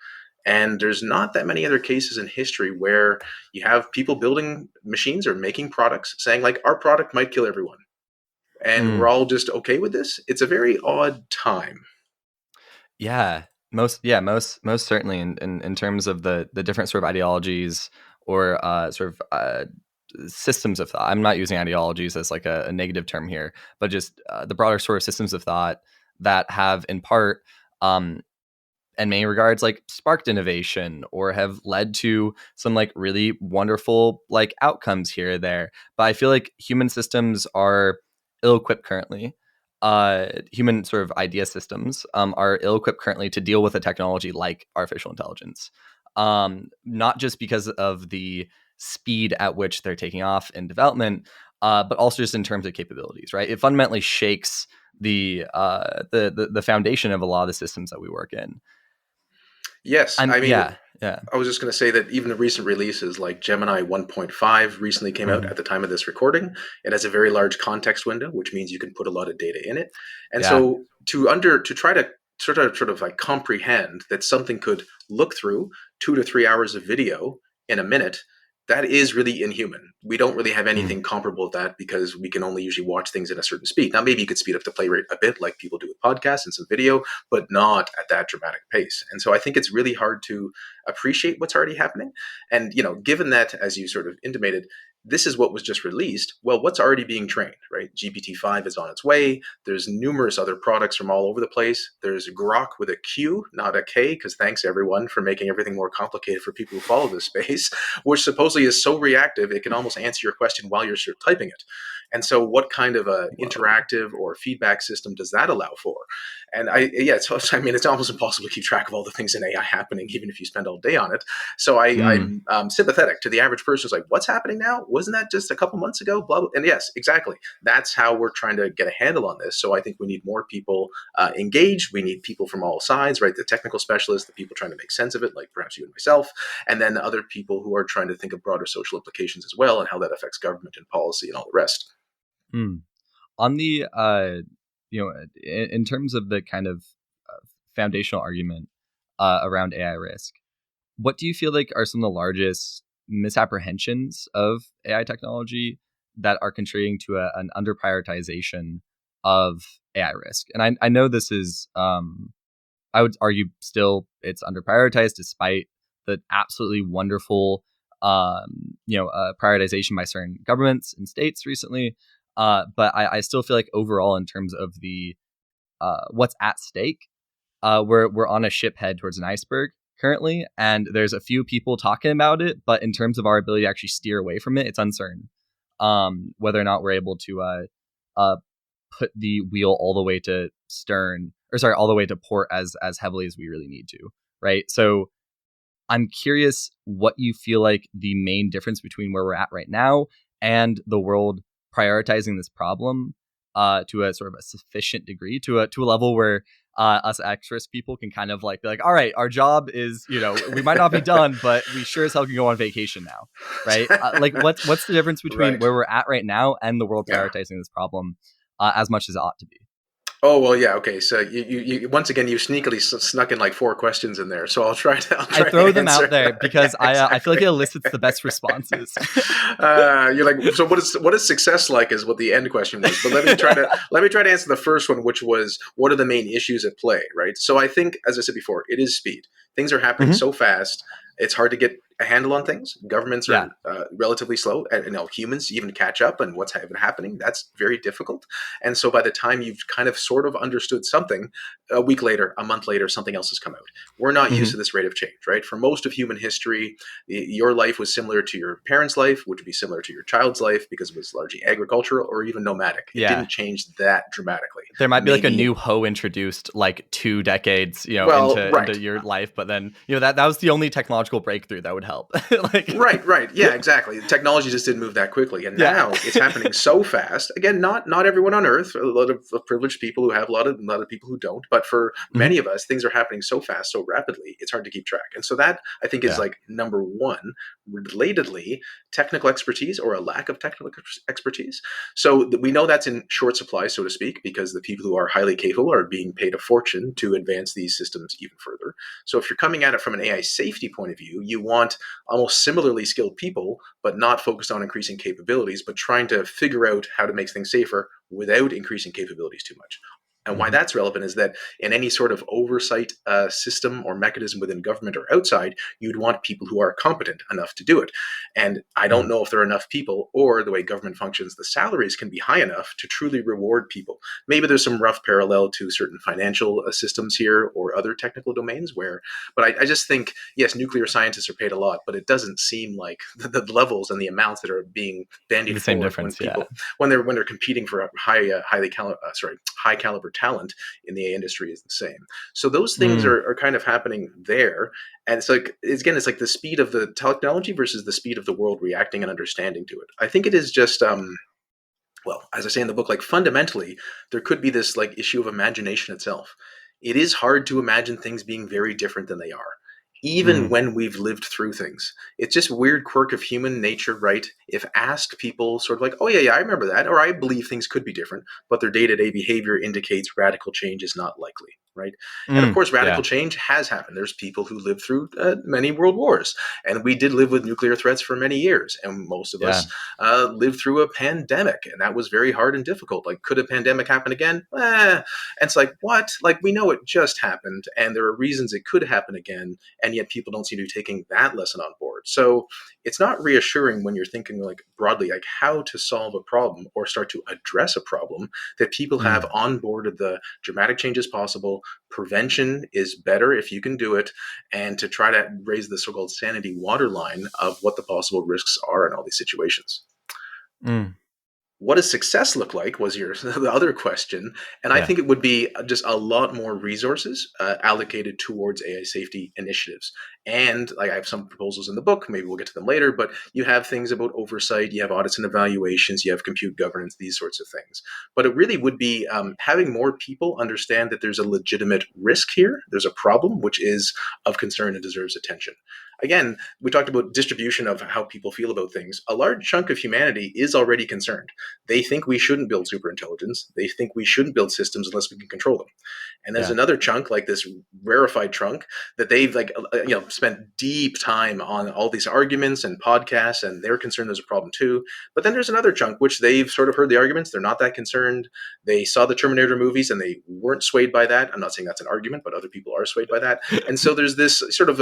And there's not that many other cases in history where you have people building machines or making products saying, like, our product might kill everyone. And we're all just okay with this. It's a very odd time. Most certainly in terms of the different sort of ideologies or systems of thought. I'm not using ideologies as like a negative term here, but just the broader sort of systems of thought that have, in part, in many regards, like sparked innovation or have led to some like really wonderful like outcomes here or there. But I feel like human systems are ill-equipped currently. Human sort of idea systems are ill-equipped currently to deal with a technology like artificial intelligence. Not just because of the speed at which they're taking off in development, but also just in terms of capabilities, right? It fundamentally shakes the foundation of a lot of the systems that we work in. Yes, I mean, I was just going to say that even the recent releases like Gemini 1.5 recently came out at the time of this recording. It has a very large context window, which means you can put a lot of data in it. And so to try to sort of like comprehend that something could look through 2 to 3 hours of video in a minute, that is really inhuman. We don't really have anything comparable to that, because we can only usually watch things at a certain speed. Now, maybe you could speed up the play rate a bit like people do with podcasts and some video, but not at that dramatic pace. And so I think it's really hard to appreciate what's already happening. And, you know, given that, as you sort of intimated, this is what was just released. Well, what's already being trained, right? GPT-5 is on its way. There's numerous other products from all over the place. There's Grok with a Q, not a K, because thanks everyone for making everything more complicated for people who follow this space, which supposedly is so reactive, it can almost answer your question while you're typing it. And so what kind of a interactive or feedback system does that allow for? And it's almost impossible to keep track of all the things in AI happening, even if you spend all day on it. So I'm sympathetic to the average person who's like, what's happening now? Wasn't that just a couple months ago? Blah, blah. And yes, exactly. That's how we're trying to get a handle on this. So I think we need more people engaged. We need people from all sides, right? The technical specialists, the people trying to make sense of it, like perhaps you and myself, and then other people who are trying to think of broader social implications as well and how that affects government and policy and all the rest. On the, in terms of the kind of foundational argument around AI risk, what do you feel like are some of the largest misapprehensions of AI technology that are contributing to an under-prioritization of AI risk? And I know this is, I would argue still it's under-prioritized despite the absolutely wonderful, prioritization by certain governments and states recently. But I still feel like overall, in terms of the what's at stake, we're on a ship head towards an iceberg currently, and there's a few people talking about it. But in terms of our ability to actually steer away from it, it's uncertain whether or not we're able to put the wheel all the way to all the way to port as heavily as we really need to. Right. So I'm curious what you feel like the main difference between where we're at right now and the world prioritizing this problem to a sort of a sufficient degree, to a level where us X-risk people can kind of be like, all right, our job is, we might not be done, but we sure as hell can go on vacation now, right? What's the difference between where we're at right now and the world prioritizing this problem as much as it ought to be? Oh, well, yeah. Okay. So you once again, you sneakily snuck in like 4 questions in there. So I'll try I throw them out there because I feel like it elicits the best responses. You're like, so what is success like is what the end question was. But let me try to answer the first one, which was, what are the main issues at play? Right. So I think, as I said before, it is speed. Things are happening so fast. It's hard to get a handle on things. Governments are relatively slow. And, humans even catch up and what's been happening. That's very difficult. And so by the time you've kind of sort of understood something, a week later, a month later, something else has come out. We're not used to this rate of change, right? For most of human history, your life was similar to your parents' life, which would be similar to your child's life because it was largely agricultural or even nomadic. It didn't change that dramatically. There might be like a new hoe introduced like 2 decades, into your life, but then that was the only technological breakthrough that would help. Right. Yeah, exactly. The technology just didn't move that quickly. And now it's happening so fast. Again, not everyone on Earth, a lot of privileged people who have a lot of people who don't. But for many of us, things are happening so fast, so rapidly, it's hard to keep track. And so that, I think, is like number one. Relatedly, technical expertise or a lack of technical expertise. So we know that's in short supply, so to speak, because the people who are highly capable are being paid a fortune to advance these systems even further. So if you're coming at it from an AI safety point of view, you want almost similarly skilled people, but not focused on increasing capabilities, but trying to figure out how to make things safer without increasing capabilities too much. And why that's relevant is that in any sort of oversight system or mechanism within government or outside, you'd want people who are competent enough to do it. And I don't know if there are enough people, or the way government functions, the salaries can be high enough to truly reward people. Maybe there's some rough parallel to certain financial systems here or other technical domains but I just think, yes, nuclear scientists are paid a lot, but it doesn't seem like the levels and the amounts that are being bandied the same difference, when they're competing for high caliber talent in the AI industry is the same. So those things are kind of happening there. And it's like the speed of the technology versus the speed of the world reacting and understanding to it. I think it is just, as I say in the book, like fundamentally, there could be this like issue of imagination itself. It is hard to imagine things being very different than they are. Even when we've lived through things. It's just a weird quirk of human nature, right? If asked, people sort of like, oh yeah, I remember that, or I believe things could be different, but their day-to-day behavior indicates radical change is not likely. right? And of course, radical change has happened. There's people who lived through many world wars, and we did live with nuclear threats for many years. And most of us lived through a pandemic, and that was very hard and difficult. Like, could a pandemic happen again? And it's like, what? Like, we know it just happened, and there are reasons it could happen again, and yet people don't seem to be taking that lesson on board. So it's not reassuring when you're thinking like broadly, like how to solve a problem or start to address a problem, that people have onboarded the dramatic changes possible. Prevention is better if you can do it, and to try to raise the so-called sanity waterline of what the possible risks are in all these situations. What does success look like was the other question. And I think it would be just a lot more resources allocated towards AI safety initiatives. And like, I have some proposals in the book, maybe we'll get to them later, but you have things about oversight, you have audits and evaluations, you have compute governance, these sorts of things. But it really would be having more people understand that there's a legitimate risk here. There's a problem which is of concern and deserves attention. Again, we talked about distribution of how people feel about things. A large chunk of humanity is already concerned. They think we shouldn't build superintelligence. They think we shouldn't build systems unless we can control them. And there's another chunk, like this rarefied trunk, that they've spent deep time on all these arguments and podcasts, and they're concerned there's a problem too. But then there's another chunk which they've sort of heard the arguments. They're not that concerned. They saw the Terminator movies and they weren't swayed by that. I'm not saying that's an argument, but other people are swayed by that. And so there's this sort of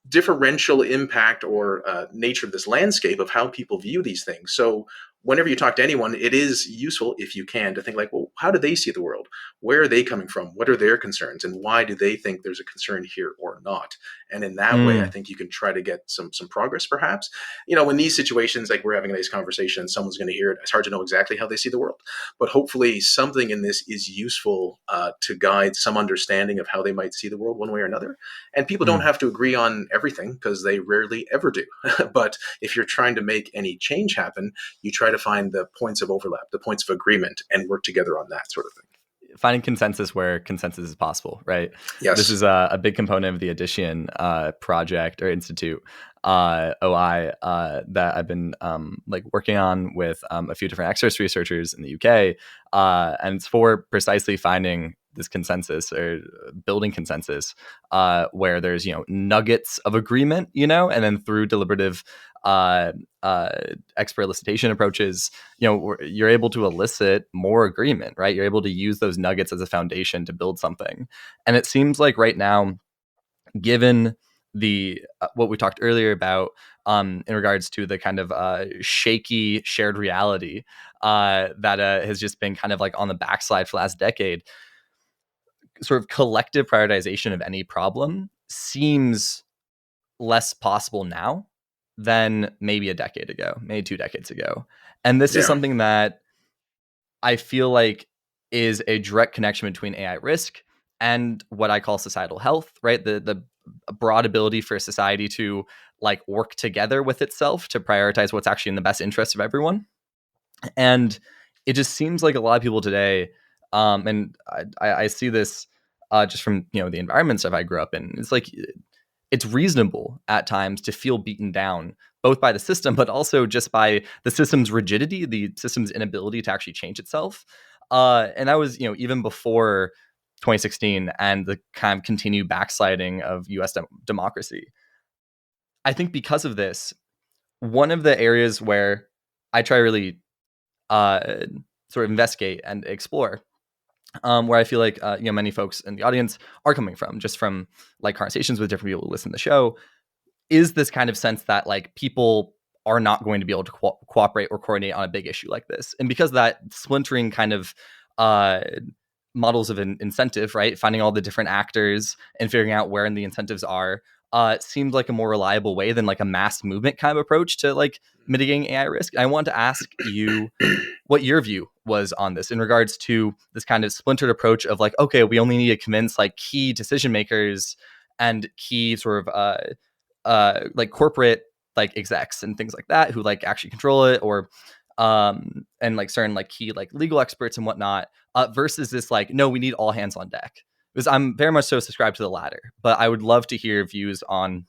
differential impact or nature of this landscape of how people view these things. So whenever you talk to anyone, it is useful, if you can, to think like, well, how do they see the world? Where are they coming from? What are their concerns? And why do they think there's a concern here or not? And in that way, I think you can try to get some progress, perhaps. In these situations, like we're having a nice conversation and someone's going to hear it, it's hard to know exactly how they see the world. But hopefully something in this is useful to guide some understanding of how they might see the world one way or another. And people don't have to agree on everything, because they rarely ever do. But if you're trying to make any change happen, you try to find the points of overlap, the points of agreement, and work together on that sort of thing. Finding consensus where consensus is possible, right? Yes. This is a big component of the Addition project or institute, OI, that I've been working on with a few different exercise researchers in the UK. And it's for precisely finding this consensus or building consensus where there's, nuggets of agreement, and then through deliberative expert elicitation approaches, you're able to elicit more agreement, right? You're able to use those nuggets as a foundation to build something. And it seems like right now, given the what we talked earlier about in regards to the kind of shaky shared reality that has just been kind of like on the backslide for the last decade, sort of collective prioritization of any problem seems less possible now than maybe a decade ago, maybe 2 decades ago. And this is something that I feel like is a direct connection between AI risk and what I call societal health, right? The broad ability for society to work together with itself to prioritize what's actually in the best interest of everyone. And it just seems like a lot of people today, and I see this just from the environment stuff I grew up in. It's like it's reasonable at times to feel beaten down, both by the system, but also just by the system's rigidity, the system's inability to actually change itself. And that was, even before 2016 and the kind of continued backsliding of US democracy. I think because of this, one of the areas where I try to really sort of investigate and explore, where I feel like many folks in the audience are coming from, just from conversations with different people who listen to the show, is this kind of sense that people are not going to be able to cooperate or coordinate on a big issue like this. And because of that splintering kind of models of incentive, right, finding all the different actors and figuring out where the incentives are, seemed like a more reliable way than a mass movement kind of approach to mitigating AI risk. And I want to ask you what your view was on this in regards to this kind of splintered approach of okay, we only need to convince key decision makers and key sort of corporate execs and things like that who actually control it, or and certain key legal experts and whatnot, versus this no, we need all hands on deck. Because I'm very much so subscribed to the latter, but I would love to hear views on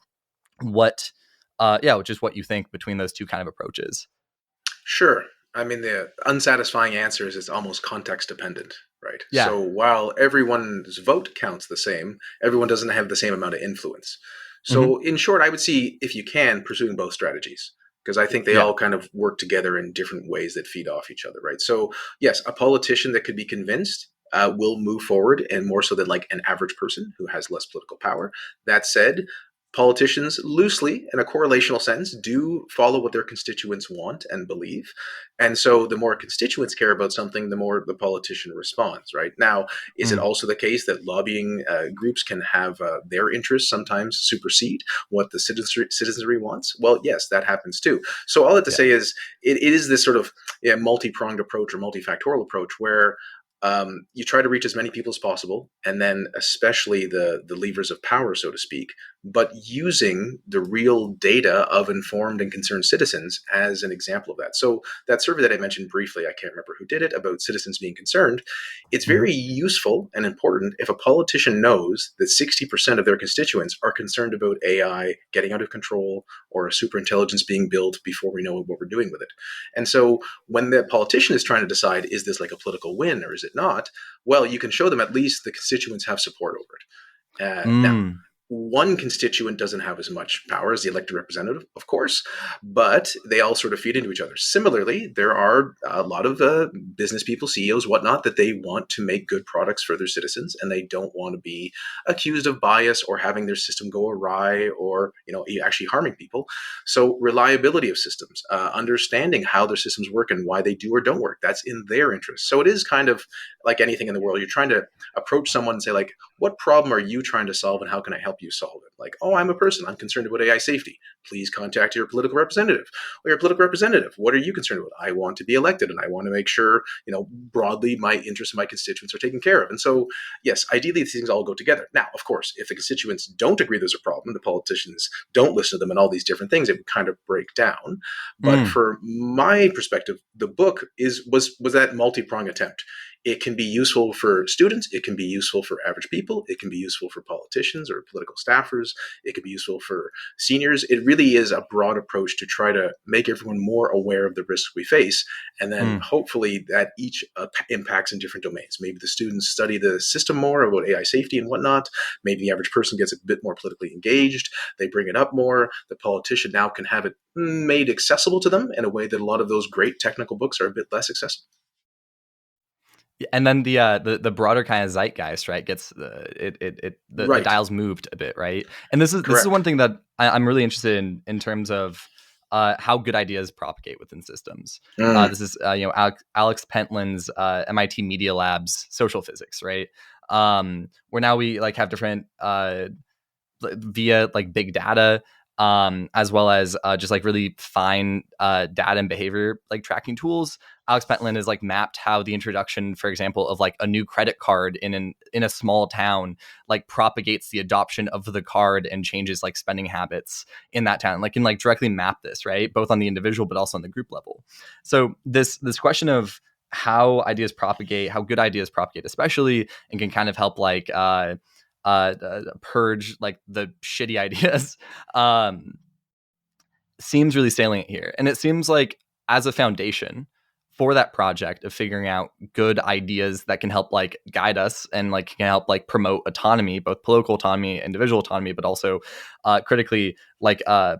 what just what you think between those two kind of approaches. Sure. I mean, the unsatisfying answer is it's almost context dependent, right? Yeah. So while everyone's vote counts the same, everyone doesn't have the same amount of influence. So in short, I would see, if you can, pursuing both strategies, because I think they all kind of work together in different ways that feed off each other, right? So yes, a politician that could be convinced will move forward, and more so than like an average person who has less political power. That said, politicians loosely, in a correlational sense, do follow what their constituents want and believe. And so the more constituents care about something, the more the politician responds, right? Now, is it also the case that lobbying groups can have their interests sometimes supersede what the citizenry wants? Well, yes, that happens too. So all that to say is it is this sort of multi-pronged approach or multifactorial approach where you try to reach as many people as possible, and then especially the levers of power, so to speak, but using the real data of informed and concerned citizens as an example of that. So that survey that I mentioned briefly, I can't remember who did it, about citizens being concerned, it's very useful and important if a politician knows that 60% of their constituents are concerned about AI getting out of control or a superintelligence being built before we know what we're doing with it. And so when the politician is trying to decide, is this like a political win or is it not? Well, you can show them at least the constituents have support over it. Now, one constituent doesn't have as much power as the elected representative, of course, but they all sort of feed into each other. Similarly, there are a lot of business people, CEOs, whatnot, that they want to make good products for their citizens, and they don't want to be accused of bias or having their system go awry or actually harming people. So reliability of systems, understanding how their systems work and why they do or don't work, that's in their interest. So it is kind of like anything in the world. You're trying to approach someone and say, like, what problem are you trying to solve and how can I help you solve it? Like, oh, I'm a person. I'm concerned about AI safety. Please contact your political representative. Or your political representative, what are you concerned about? I want to be elected and I want to make sure, broadly my interests and my constituents are taken care of. And so, yes, ideally these things all go together. Now, of course, if the constituents don't agree there's a problem, the politicians don't listen to them and all these different things, it would kind of break down. But for my perspective, the book was that multi-pronged attempt. It can be useful for students. It can be useful for average people. It can be useful for politicians or political staffers. It can be useful for seniors. It really is a broad approach to try to make everyone more aware of the risks we face. And then hopefully that each impacts in different domains. Maybe the students study the system more about AI safety and whatnot. Maybe the average person gets a bit more politically engaged. They bring it up more. The politician now can have it made accessible to them in a way that a lot of those great technical books are a bit less accessible. And then the broader kind of zeitgeist, right, gets the dials moved a bit, right? And this is one thing that I'm really interested in terms of how good ideas propagate within systems. This is Alex Pentland's MIT Media Lab's social physics, right? Where now we have different via big data, as well as just really fine data and behavior tracking tools. Alex Pentland has mapped how the introduction, for example, of a new credit card in a small town propagates the adoption of the card and changes spending habits in that town. Can directly map this, right, both on the individual but also on the group level. So this question of how ideas propagate, how good ideas propagate, especially, and can kind of help purge the shitty ideas, seems really salient here. And it seems like as a foundation for that project of figuring out good ideas that can help guide us and can help promote autonomy, both political autonomy, individual autonomy, but also critically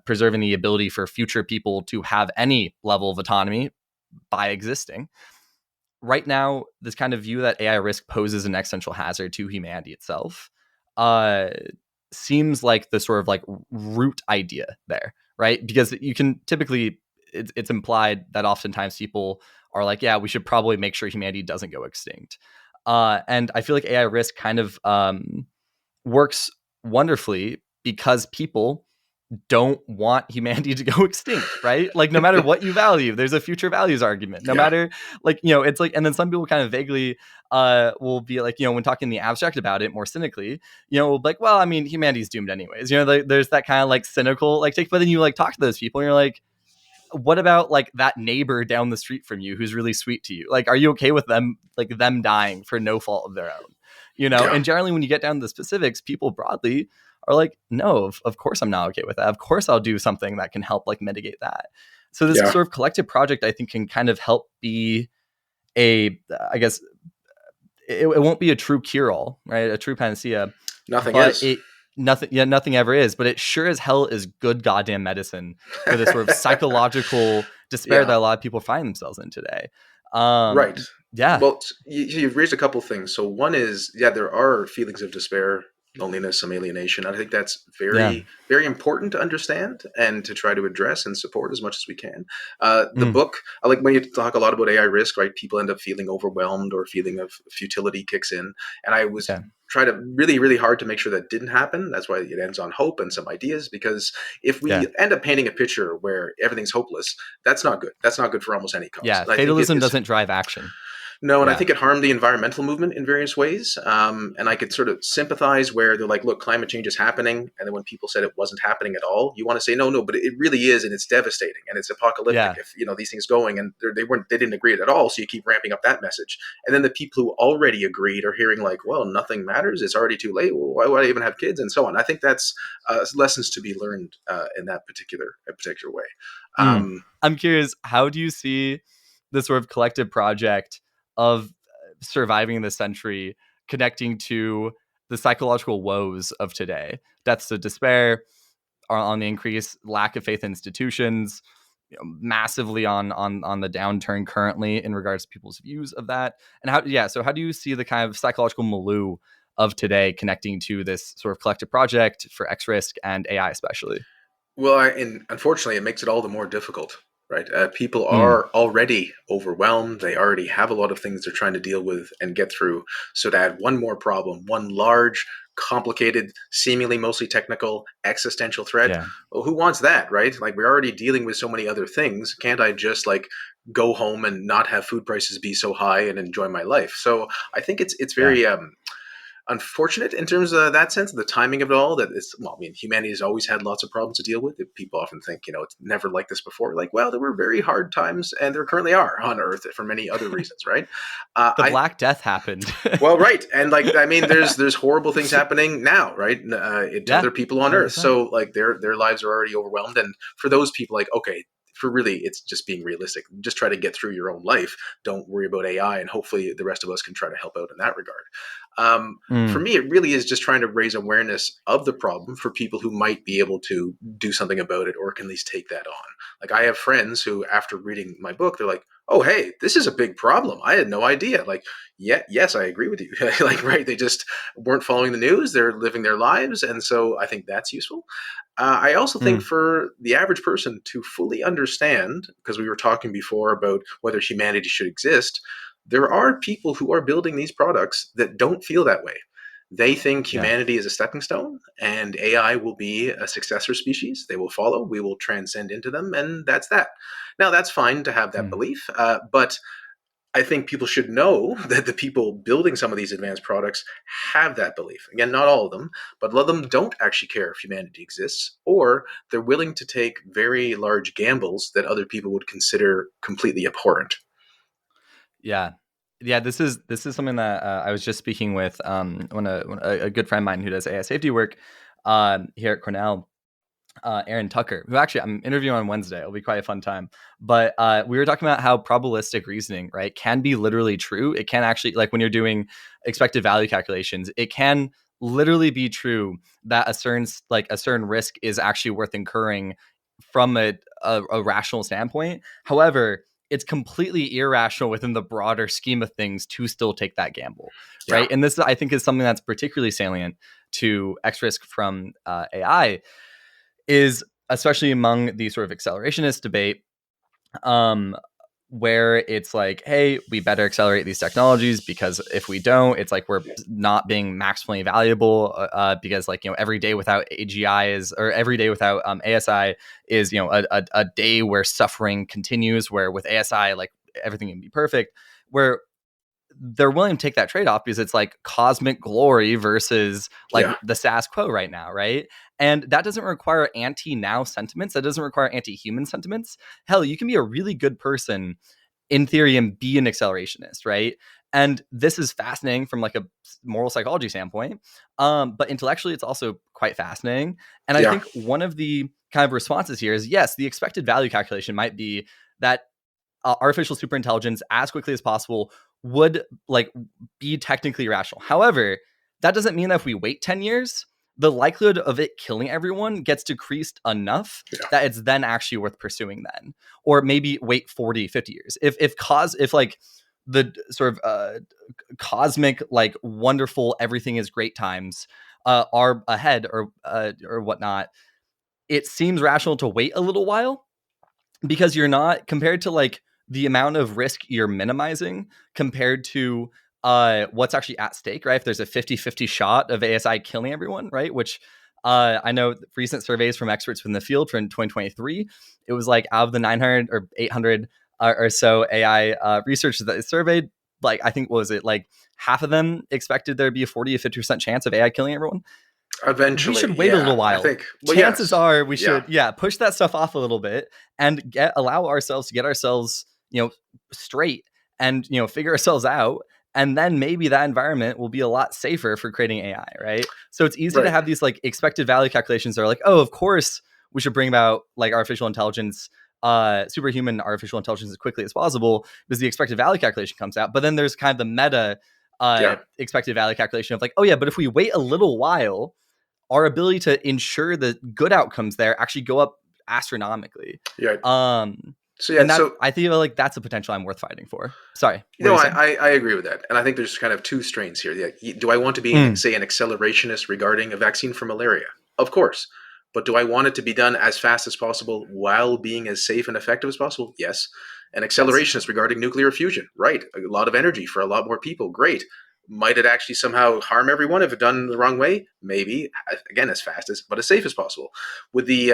preserving the ability for future people to have any level of autonomy by existing. Right now, this kind of view that AI risk poses an existential hazard to humanity itself seems like the sort of root idea there, right? Because you can typically, it's implied that oftentimes people are yeah, we should probably make sure humanity doesn't go extinct. And I feel like AI risk kind of works wonderfully because people don't want humanity to go extinct, right? No matter what you value, there's a future values argument. No matter it's and then some people kind of vaguely will be when talking the abstract about it more cynically, well, I mean, humanity's doomed anyways. There's that kind of cynical take, but then you talk to those people and you're what about that neighbor down the street from you who's really sweet to you? Are you okay with them them dying for no fault of their own? And generally when you get down to the specifics, people broadly are no, of course I'm not okay with that. Of course I'll do something that can help mitigate that. So this sort of collective project, I think, can kind of help be I guess it won't be a true cure-all, right? A true panacea. Nothing but is. Nothing ever is, but it sure as hell is good goddamn medicine for the sort of psychological despair that a lot of people find themselves in today. Right. Yeah. Well, you've raised a couple things. So one is, yeah, there are feelings of despair, loneliness, some alienation. I think that's Yeah. very, very important to understand and to try to address and support as much as we can. The book, I like when you talk a lot about AI risk, right? People end up feeling overwhelmed or feeling of futility kicks in. And I was try to really, really hard to make sure that didn't happen. That's why it ends on hope and some ideas, because if we end up painting a picture where everything's hopeless, that's not good. That's not good for almost any cause. Yeah. And Fatalism doesn't drive action. No, and I think it harmed the environmental movement in various ways. And I could sort of sympathize where they're like, look, climate change is happening. And then when people said it wasn't happening at all, you want to say, no, but it really is. And it's devastating and it's apocalyptic if, these things going, and they didn't agree at all. So you keep ramping up that message. And then the people who already agreed are hearing like, well, nothing matters. It's already too late. Well, why would I even have kids? And so on. I think that's lessons to be learned in that particular way. I'm curious, how do you see the sort of collective project of surviving the century connecting to the psychological woes of today? Deaths of despair are on the increase, lack of faith in institutions, massively on the downturn currently in regards to people's views of that. And how do you see the kind of psychological milieu of today connecting to this sort of collective project for X risk and AI especially? Well, and unfortunately, it makes it all the more difficult, right? People are already overwhelmed. They already have a lot of things they're trying to deal with and get through. So to add one more problem, one large, complicated, seemingly mostly technical, existential threat, well, who wants that, right? Like, we're already dealing with so many other things. Can't I just go home and not have food prices be so high and enjoy my life? So I think it's very unfortunate in terms of that sense, the timing of it all. Humanity has always had lots of problems to deal with. People often think, it's never like this before. Like, well, there were very hard times, and there currently are on Earth for many other reasons, right? The Black Death happened. Well, right, and there's horrible things happening now, right? To other people on 100%. Earth, so their lives are already overwhelmed, and for those people, okay. For really, it's just being realistic. Just try to get through your own life. Don't worry about AI, and hopefully the rest of us can try to help out in that regard. For me, it really is just trying to raise awareness of the problem for people who might be able to do something about it or can at least take that on. Like, I have friends who, after reading my book, they're like, oh, hey, this is a big problem. I had no idea. Yes, I agree with you. Right, they just weren't following the news. They're living their lives. And so I think that's useful. I also think for the average person to fully understand, because we were talking before about whether humanity should exist, there are people who are building these products that don't feel that way. They think humanity is a stepping stone and AI will be a successor species. They will follow. We will transcend into them. And that's that. Now, that's fine to have that belief, but I think people should know that the people building some of these advanced products have that belief. Again, not all of them, but a lot of them don't actually care if humanity exists, or they're willing to take very large gambles that other people would consider completely abhorrent. Yeah. This is something that I was just speaking with a good friend of mine who does AI safety work here at Cornell. Aaron Tucker, who actually I'm interviewing on Wednesday. It'll be quite a fun time. But we were talking about how probabilistic reasoning, right, can be literally true. It can actually, like when you're doing expected value calculations, it can literally be true that a certain risk is actually worth incurring from a rational standpoint. However, it's completely irrational within the broader scheme of things to still take that gamble, right? And this, I think, is something that's particularly salient to X risk from AI. Is especially among the sort of accelerationist debate, where it's like, hey, we better accelerate these technologies because if we don't, it's like we're not being maximally valuable because every day without AGI or every day without ASI is a day where suffering continues, where with ASI everything can be perfect, where they're willing to take that trade-off because it's like cosmic glory versus the status quo right now, right? And that doesn't require anti-now sentiments. That doesn't require anti-human sentiments. Hell, you can be a really good person in theory and be an accelerationist, right? And this is fascinating from a moral psychology standpoint. But intellectually, it's also quite fascinating. And I think one of the kind of responses here is, yes, the expected value calculation might be that artificial superintelligence as quickly as possible would like be technically rational. However, that doesn't mean that if we wait 10 years, the likelihood of it killing everyone gets decreased enough that it's then actually worth pursuing then. Or maybe wait 40, 50 years. If like the sort of cosmic, like wonderful, everything is great times are ahead or whatnot, it seems rational to wait a little while, because you're not, compared to like the amount of risk you're minimizing compared to what's actually at stake, right? If there's a 50-50 shot of ASI killing everyone, right? Which I know recent surveys from experts in the field from 2023, it was like out of the 900 or 800 or so AI researchers that they surveyed, like I think, what was it, like half of them expected there'd be a 40 to 50% chance of AI killing everyone. Eventually, we should wait a little while. I think chances are we should push that stuff off a little bit and allow ourselves to get ourselves straight and figure ourselves out, and then maybe that environment will be a lot safer for creating AI, right? So it's easy to have these like expected value calculations that are like, oh, of course we should bring about like artificial intelligence, superhuman artificial intelligence as quickly as possible, because the expected value calculation comes out. But then there's kind of the meta expected value calculation of like, oh yeah, but if we wait a little while, our ability to ensure the good outcomes there actually go up astronomically. I feel like that's a potential I'm worth fighting for. Sorry. I agree with that. And I think there's kind of two strains here. Do I want to be, say, an accelerationist regarding a vaccine for malaria? Of course. But do I want it to be done as fast as possible while being as safe and effective as possible? Yes. An accelerationist regarding nuclear fusion. Right. A lot of energy for a lot more people. Great. Might it actually somehow harm everyone if it's done the wrong way? Maybe. Again, as fast as, but as safe as possible. With the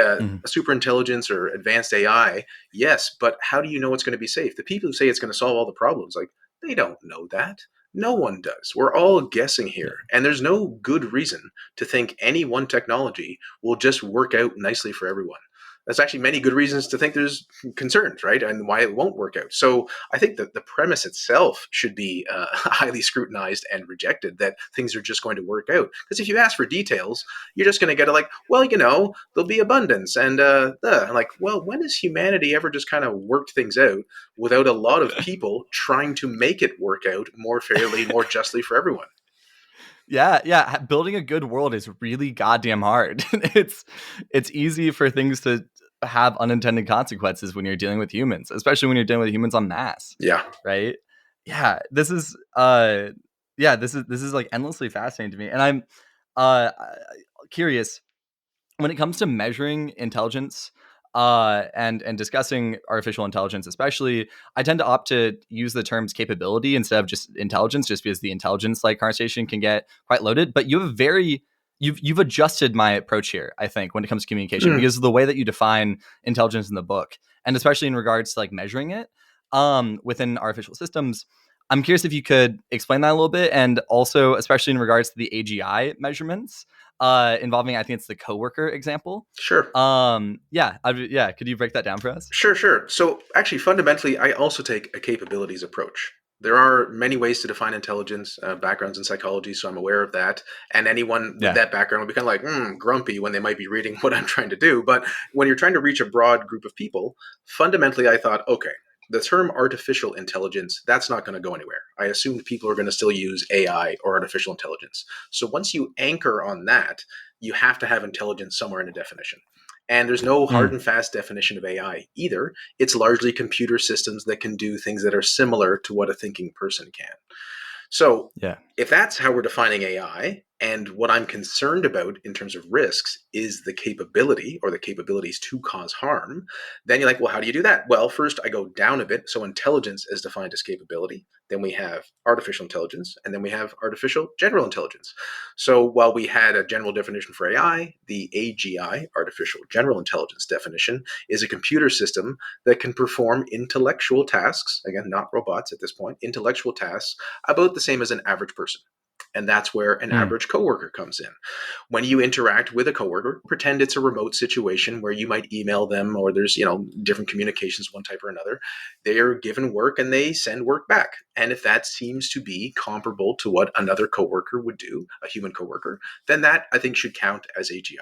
superintelligence or advanced AI, yes, but how do you know it's going to be safe? The people who say it's going to solve all the problems, like, they don't know that. No one does. We're all guessing here. And there's no good reason to think any one technology will just work out nicely for everyone. There's actually many good reasons to think there's concerns, right? And why it won't work out. So I think that the premise itself should be highly scrutinized and rejected, that things are just going to work out. Because if you ask for details, you're just going to get it like, well, there'll be abundance. And like, well, when has humanity ever just kind of worked things out without a lot of people trying to make it work out more fairly, more justly for everyone? Yeah. Building a good world is really goddamn hard. It's easy for things to have unintended consequences when you're dealing with humans, especially when you're dealing with humans en masse. Yeah. Right. Yeah. This is like endlessly fascinating to me. And I'm curious, when it comes to measuring intelligence and discussing artificial intelligence, especially, I tend to opt to use the terms capability instead of just intelligence, just because the intelligence like conversation can get quite loaded. But you've adjusted my approach here, I think, when it comes to communication, because of the way that you define intelligence in the book, and especially in regards to like measuring it within artificial systems. I'm curious if you could explain that a little bit, and also especially in regards to the AGI measurements involving, I think it's the coworker example. Sure. Could you break that down for us? Sure. So actually, fundamentally, I also take a capabilities approach. There are many ways to define intelligence, backgrounds in psychology, so I'm aware of that. And anyone with that background will be kind of like grumpy when they might be reading what I'm trying to do. But when you're trying to reach a broad group of people, fundamentally, I thought, okay, the term artificial intelligence, that's not going to go anywhere. I assumed people are going to still use AI or artificial intelligence. So once you anchor on that, you have to have intelligence somewhere in a definition. And there's no hard and fast definition of AI either. It's largely computer systems that can do things that are similar to what a thinking person can. So if that's how we're defining AI, and what I'm concerned about in terms of risks is the capability or the capabilities to cause harm, then you're like, well, how do you do that? Well, first I go down a bit. So intelligence is defined as capability. Then we have artificial intelligence, and then we have artificial general intelligence. So while we had a general definition for AI, the AGI, artificial general intelligence definition, is a computer system that can perform intellectual tasks, again, not robots at this point, intellectual tasks about the same as an average person. And that's where an average coworker comes in. When you interact with a coworker, pretend it's a remote situation where you might email them, or there's, different communications, one type or another. They are given work and they send work back. And if that seems to be comparable to what another coworker would do, a human coworker, then that I think should count as AGI.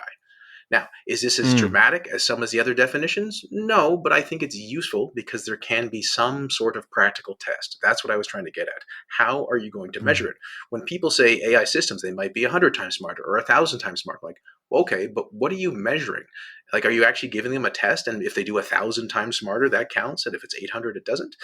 Now, is this as dramatic as some of the other definitions? No, but I think it's useful because there can be some sort of practical test. That's what I was trying to get at. How are you going to measure it? When people say AI systems, they might be 100 times smarter or 1,000 times smarter. Like, okay, but what are you measuring? Like, are you actually giving them a test? And if they do 1,000 times smarter, that counts. And if it's 800, it doesn't.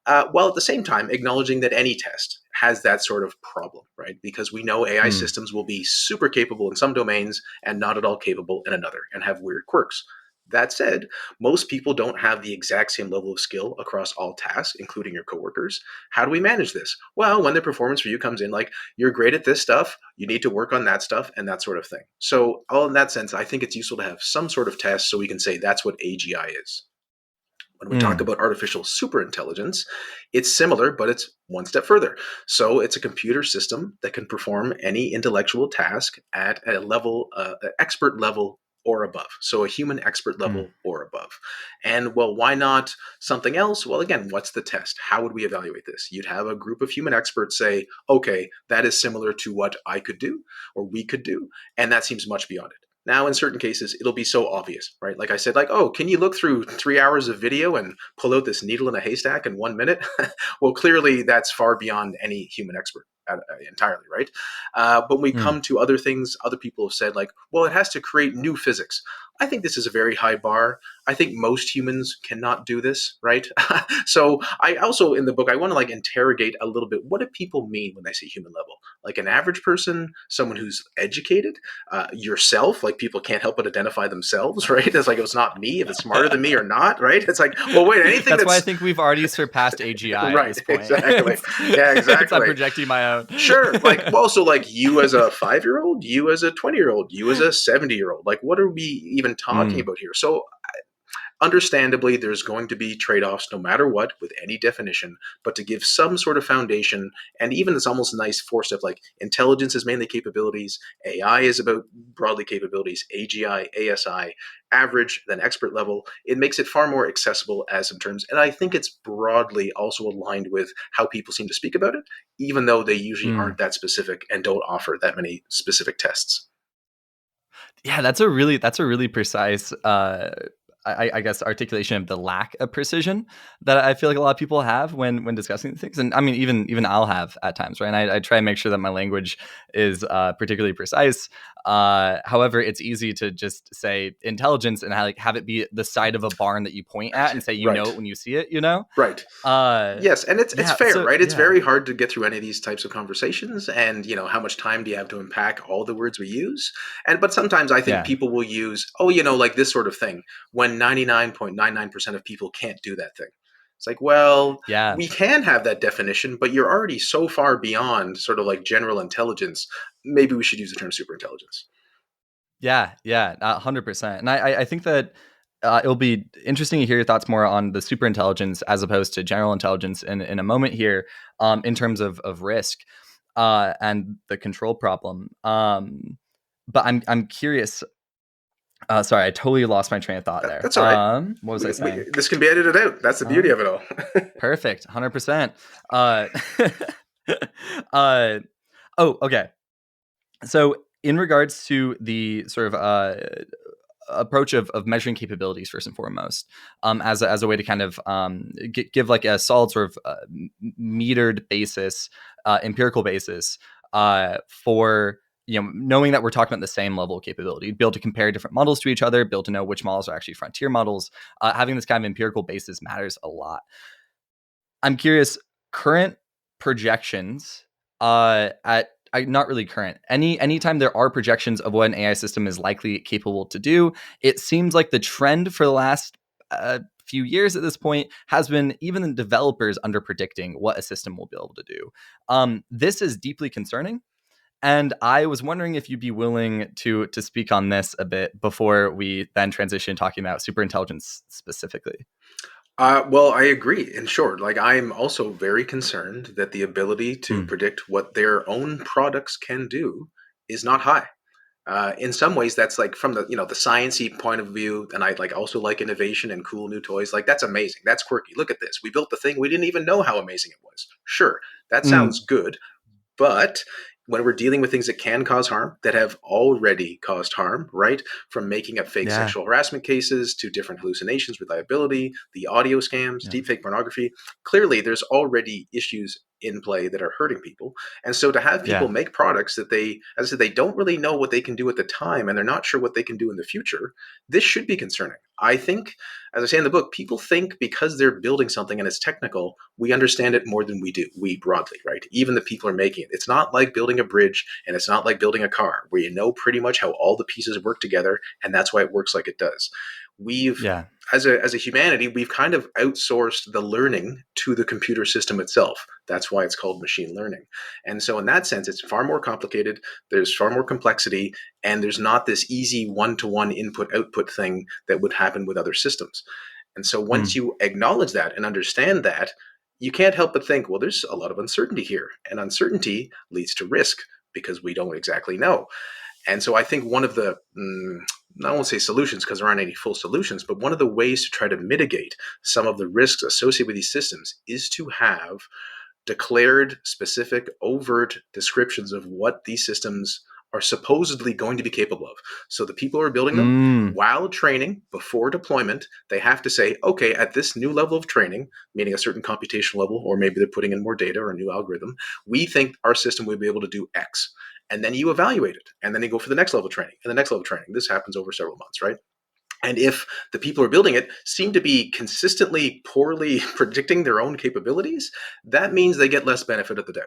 While at the same time, acknowledging that any test has that sort of problem, right? Because we know AI systems will be super capable in some domains and not at all capable in another and have weird quirks. That said, most people don't have the exact same level of skill across all tasks, including your coworkers. How do we manage this? Well, when the performance review comes in, like, you're great at this stuff, you need to work on that stuff, and that sort of thing. So, all in that sense, I think it's useful to have some sort of test so we can say that's what AGI is. When we talk about artificial superintelligence, it's similar, but it's one step further. So it's a computer system that can perform any intellectual task at a level, an expert level or above. So a human expert level or above. And well, why not something else? Well, again, what's the test? How would we evaluate this? You'd have a group of human experts say, okay, that is similar to what I could do or we could do. And that seems much beyond it. Now, in certain cases, it'll be so obvious, right? Like I said, like, oh, can you look through 3 hours of video and pull out this needle in a haystack in 1 minute? Well, clearly that's far beyond any human expert entirely, right? But when we come to other things, other people have said, like, well, it has to create new physics. I think this is a very high bar. I think most humans cannot do this, right? So I also, in the book, I want to like interrogate a little bit. What do people mean when they say human level? Like an average person, someone who's educated, yourself, like people can't help but identify themselves, right? It's like, it's not me, if it's smarter than me or not, right? It's like, well, wait, anything that's why I think we've already surpassed AGI right, at this point. Exactly. Yeah, exactly. I'm projecting my own. Sure. Like, well, so like you as a 5-year-old, you as a 20-year-old, you as a 70-year-old, like what are we even talking about here? So understandably, there's going to be trade-offs no matter what with any definition, but to give some sort of foundation, and even it's almost nice four-step, like intelligence is mainly capabilities, AI is about broadly capabilities, AGI, ASI, average, then expert level. It makes it far more accessible as some terms, and I think it's broadly also aligned with how people seem to speak about it, even though they usually aren't that specific and don't offer that many specific tests. Yeah, that's a really precise I guess articulation of the lack of precision that I feel like a lot of people have when discussing things. And I mean, even I'll have at times, right? And I try and make sure that my language is particularly precise. However, it's easy to just say intelligence and have it be the side of a barn that you point at and say, you know it when you see it, you know? Right. Yes. And it's fair, so, right? It's very hard to get through any of these types of conversations. And, you know, how much time do you have to unpack all the words we use? But sometimes I think people will use, oh, you know, like this sort of thing when 99.99% of people can't do that thing. It's like, well, we can have that definition, but you're already so far beyond sort of like general intelligence. Maybe we should use the term superintelligence. Yeah, 100%. And I think that it'll be interesting to hear your thoughts more on the superintelligence as opposed to general intelligence in a moment here, in terms of risk and the control problem. But I'm curious. Sorry, I totally lost my train of thought there. That's all right. What was I saying? This can be edited out. That's the beauty of it all. Perfect. 100%. Oh, okay. So in regards to the sort of approach of measuring capabilities first and foremost, as a way to kind of give like a solid sort of metered basis, empirical basis for, you know, knowing that we're talking about the same level of capability, be able to compare different models to each other, be able to know which models are actually frontier models. Having this kind of empirical basis matters a lot. I'm curious, current projections not really current. Anytime there are projections of what an AI system is likely capable to do, it seems like the trend for the last few years at this point has been even the developers under predicting what a system will be able to do. This is deeply concerning. And I was wondering if you'd be willing to speak on this a bit before we then transition talking about superintelligence specifically. Well, I agree. In short, like I'm also very concerned that the ability to predict what their own products can do is not high. In some ways, that's like from the the sciencey point of view, and I like also like innovation and cool new toys. Like that's amazing. That's quirky. Look at this. We built the thing. We didn't even know how amazing it was. Sure, that sounds good, but when we're dealing with things that can cause harm, that have already caused harm, right? From making up fake sexual harassment cases to different hallucinations, reliability, the audio scams, deepfake pornography. Clearly, there's already issues in play that are hurting people. And so to have people make products that they, as I said, they don't really know what they can do at the time, and they're not sure what they can do in the future, this should be concerning. I think, as I say in the book, people think because they're building something and it's technical, we understand it more than we do, we broadly, right? Even the people are making it. It's not like building a bridge, and it's not like building a car where you know pretty much how all the pieces work together, and that's why it works like it does. We've, as a humanity, we've kind of outsourced the learning to the computer system itself. That's why it's called machine learning. And so in that sense, it's far more complicated. There's far more complexity, and there's not this easy one-to-one input-output thing that would happen with other systems. And so once you acknowledge that and understand that, you can't help but think, well, there's a lot of uncertainty here. And uncertainty leads to risk because we don't exactly know. And so I think one of the, I won't say solutions because there aren't any full solutions, but one of the ways to try to mitigate some of the risks associated with these systems is to have declared, specific, overt descriptions of what these systems are supposedly going to be capable of. So the people who are building them, while training, before deployment, they have to say, okay, at this new level of training, meaning a certain computational level, or maybe they're putting in more data or a new algorithm, we think our system will be able to do X. And then you evaluate it. And then you go for the next level of training and the next level of training. This happens over several months, right? And if the people who are building it seem to be consistently poorly predicting their own capabilities, that means they get less benefit of the doubt.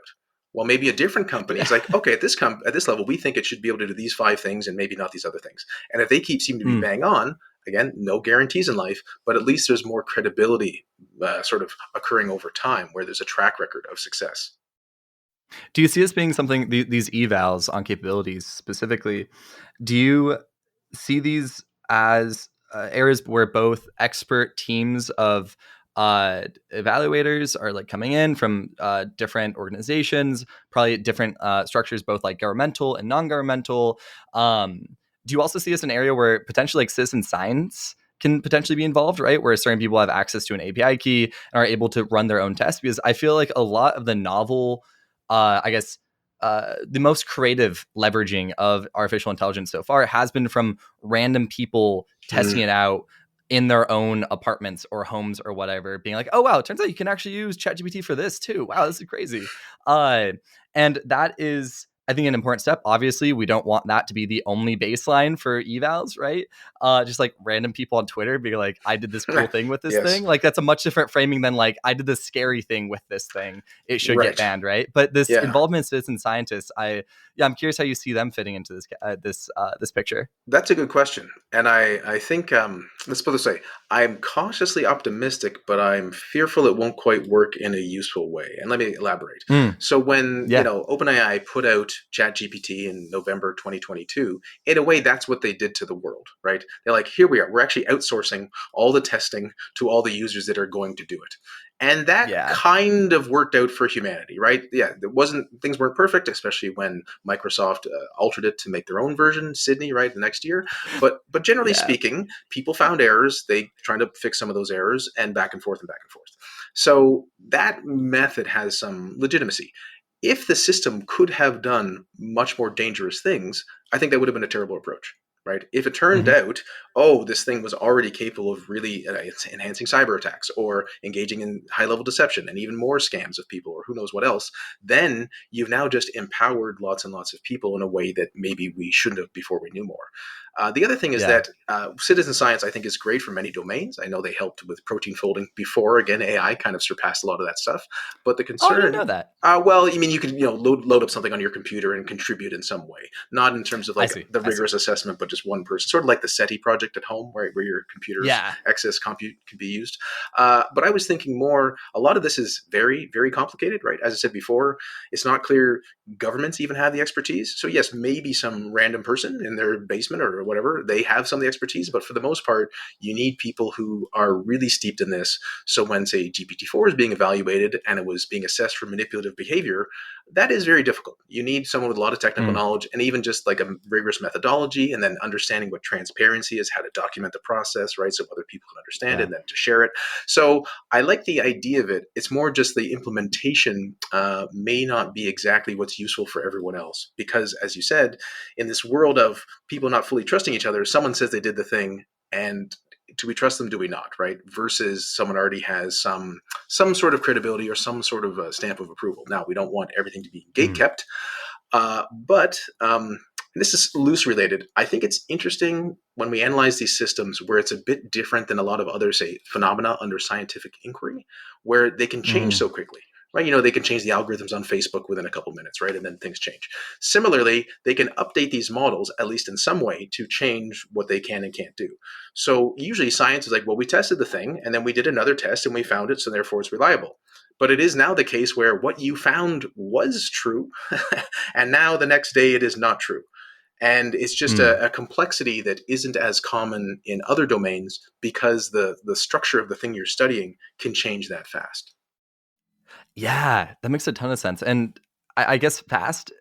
Well, maybe a different company is like, okay, at this level, we think it should be able to do these 5 things and maybe not these other things. And if they seem to be bang on, again, no guarantees in life, but at least there's more credibility sort of occurring over time where there's a track record of success. Do you see this being something, these evals on capabilities specifically, do you see these as areas where both expert teams of evaluators are like coming in from different organizations, probably different structures, both like governmental and non-governmental? Do you also see this an area where potentially like citizen science can potentially be involved, right? Where certain people have access to an API key and are able to run their own tests? Because I feel like a lot of the novel, the most creative leveraging of artificial intelligence so far has been from random people testing it out in their own apartments or homes or whatever, being like, oh, wow, it turns out you can actually use ChatGPT for this too. Wow, this is crazy. And that is, I think, an important step. Obviously, we don't want that to be the only baseline for evals, right? Just like random people on Twitter being like, I did this cool thing with this thing. Like, that's a much different framing than like, I did this scary thing with this thing. It should get banned, right? But this involvement of citizen scientists, I'm curious how you see them fitting into this picture. That's a good question. And I think, let's put it this way, I'm cautiously optimistic, but I'm fearful it won't quite work in a useful way. And let me elaborate. So when, OpenAI put out ChatGPT in November 2022, in a way, that's what they did to the world, right? They're like, here we are. We're actually outsourcing all the testing to all the users that are going to do it. And that kind of worked out for humanity, right? Yeah, things weren't perfect, especially when Microsoft altered it to make their own version, Sydney, right, the next year. But generally speaking, people found errors. They tried to fix some of those errors, and back and forth and back and forth. So that method has some legitimacy. If the system could have done much more dangerous things, I think that would have been a terrible approach. Right? If it turned out, this thing was already capable of really enhancing cyber attacks or engaging in high-level deception and even more scams of people or who knows what else, then you've now just empowered lots and lots of people in a way that maybe we shouldn't have before we knew more. The other thing is that citizen science, I think, is great for many domains. I know they helped with protein folding before. Again, AI kind of surpassed a lot of that stuff. But the concern... Oh, I didn't know that. Well, I mean, you could load up something on your computer and contribute in some way. Not in terms of like the rigorous assessment, but just one person. Sort of like the SETI project at home, right, where your computer's excess compute can be used. But I was thinking more, a lot of this is very, very complicated, right? As I said before, it's not clear governments even have the expertise. So yes, maybe some random person in their basement or whatever, they have some of the expertise, but for the most part, you need people who are really steeped in this. So when, say, GPT-4 is being evaluated and it was being assessed for manipulative behavior, that is very difficult. You need someone with a lot of technical knowledge and even just like a rigorous methodology, and then understanding what transparency is, how to document the process, right? So other people can understand it and then to share it. So I like the idea of it. It's more just the implementation may not be exactly what's useful for everyone else. Because as you said, in this world of people not fully trusting each other, someone says they did the thing, and do we trust them? Do we not? Right? Versus someone already has some sort of credibility or some sort of a stamp of approval. Now, we don't want everything to be gate kept, but this is loose related. I think it's interesting when we analyze these systems where it's a bit different than a lot of other, say, phenomena under scientific inquiry, where they can change so quickly. Right, they can change the algorithms on Facebook within a couple minutes, right? And then things change. Similarly, they can update these models, at least in some way, to change what they can and can't do. So usually science is like, well, we tested the thing, and then we did another test, and we found it, so therefore it's reliable. But it is now the case where what you found was true, and now the next day it is not true. And it's just a complexity that isn't as common in other domains because the structure of the thing you're studying can change that fast. Yeah, that makes a ton of sense. And I guess fast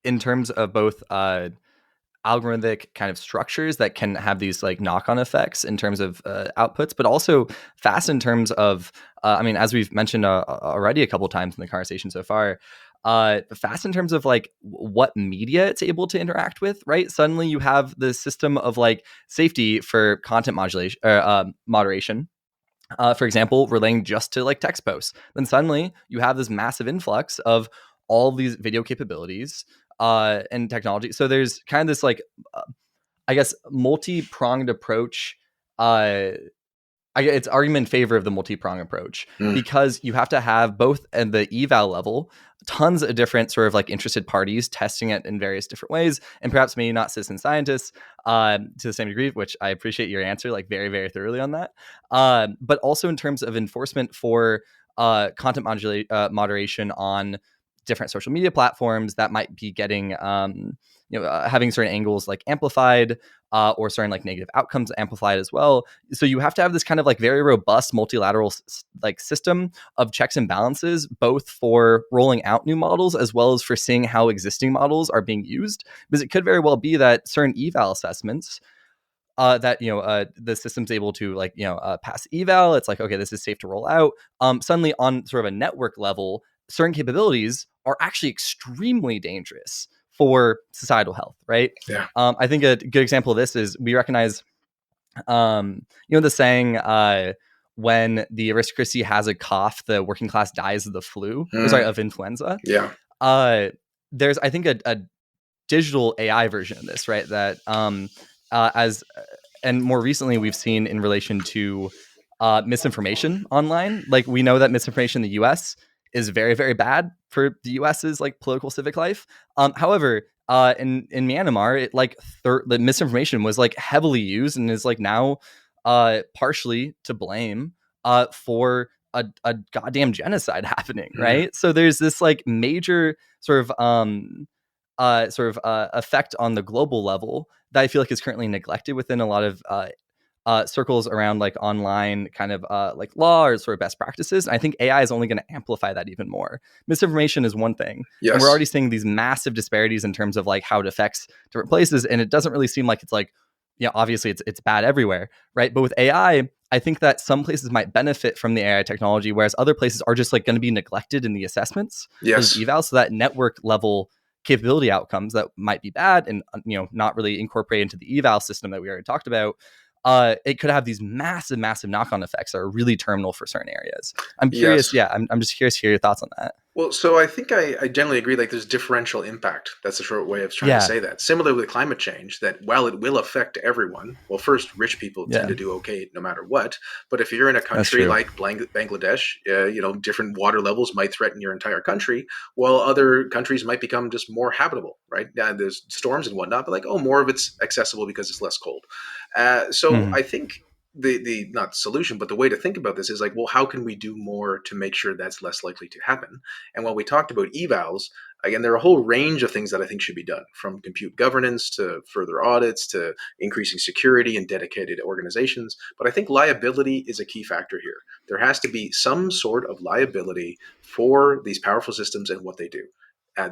in terms of both algorithmic kind of structures that can have these like knock-on effects in terms of outputs, but also fast in terms of, I mean, as we've mentioned already a couple times in the conversation so far, fast in terms of like what media it's able to interact with, right? Suddenly you have the system of like safety for content modulation, moderation. For example, relaying just to like text posts. Then suddenly you have this massive influx of all these video capabilities and technology. So there's kind of this like, I guess, multi-pronged approach. It's argument in favor of the multi-prong approach because you have to have both at the eval level, tons of different sort of like interested parties testing it in various different ways, and perhaps maybe not citizen scientists to the same degree, which I appreciate your answer like very, very thoroughly on that. But also in terms of enforcement for content moderation on different social media platforms that might be getting, having certain angles like amplified or certain like negative outcomes amplified as well. So you have to have this kind of like very robust multilateral like system of checks and balances, both for rolling out new models as well as for seeing how existing models are being used. Because it could very well be that certain eval assessments that the system's able to like pass eval. It's like, okay, this is safe to roll out. Suddenly on sort of a network level, certain capabilities are actually extremely dangerous for societal health, right? Yeah. I think a good example of this is we recognize, the saying, when the aristocracy has a cough, the working class dies of the flu, of influenza. Yeah. There's, I think, a digital AI version of this, right? That and more recently we've seen in relation to misinformation online. Like we know that misinformation in the US is very, very bad for the US's like political civic life. However, in Myanmar, it like the misinformation was like heavily used and is like now partially to blame for a goddamn genocide happening, right? So there's this like major sort of effect on the global level that I feel like is currently neglected within a lot of circles around like online kind of like law or sort of best practices. And I think AI is only going to amplify that even more. Misinformation is one thing. Yes. And we're already seeing these massive disparities in terms of like how it affects different places. And it doesn't really seem like it's like, obviously it's bad everywhere, right? But with AI, I think that some places might benefit from the AI technology, whereas other places are just like going to be neglected in the assessments, yes, evals, so that network level capability outcomes that might be bad and not really incorporate into the eval system that we already talked about, it could have these massive knock-on effects that are really terminal for certain areas. I'm curious. Yes. I'm just curious to hear your thoughts on that. Well, so I think I generally agree, like there's differential impact. That's a short way of trying to say that. Similar with climate change, that while it will affect everyone, well, first, rich people tend to do okay no matter what. But if you're in a country like Bangladesh, different water levels might threaten your entire country, while other countries might become just more habitable, right? There's storms and whatnot, but like, more of it's accessible because it's less cold. So I think the not solution, but the way to think about this is like, well, how can we do more to make sure that's less likely to happen? And when we talked about evals, again, there are a whole range of things that I think should be done, from compute governance to further audits to increasing security and dedicated organizations. But I think liability is a key factor here. There has to be some sort of liability for these powerful systems and what they do.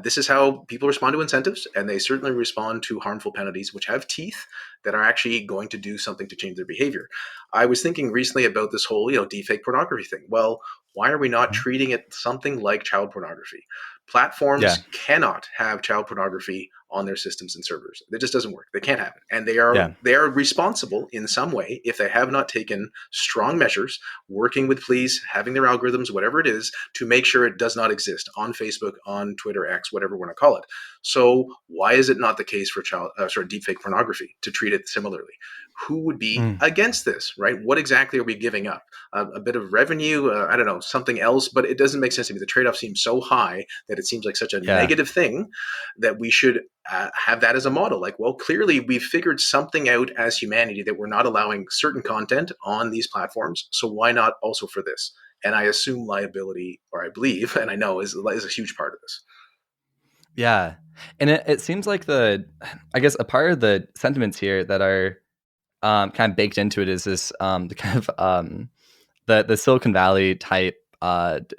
This is how people respond to incentives, and they certainly respond to harmful penalties, which have teeth that are actually going to do something to change their behavior. I was thinking recently about this whole, deepfake pornography thing. Well, why are we not treating it something like child pornography? Yeah. Platforms cannot have child pornography on their systems and servers. It just doesn't work. They can't have it, and Yeah. they are responsible in some way if they have not taken strong measures, working with police, having their algorithms, whatever it is, to make sure it does not exist on Facebook, on Twitter, X, whatever we want to call it. So why is it not the case for deepfake pornography to treat it similarly? Who would be against this, right? What exactly are we giving up? A bit of revenue, I don't know, something else, but it doesn't make sense to me. The trade-off seems so high that it seems like such a negative thing that we should have that as a model. Like, well, clearly we've figured something out as humanity that we're not allowing certain content on these platforms. So why not also for this? And I assume liability, or I believe, and I know is a huge part of this. Yeah. And it seems like I guess a part of the sentiments here that are kind of baked into it is this the kind of the Silicon Valley type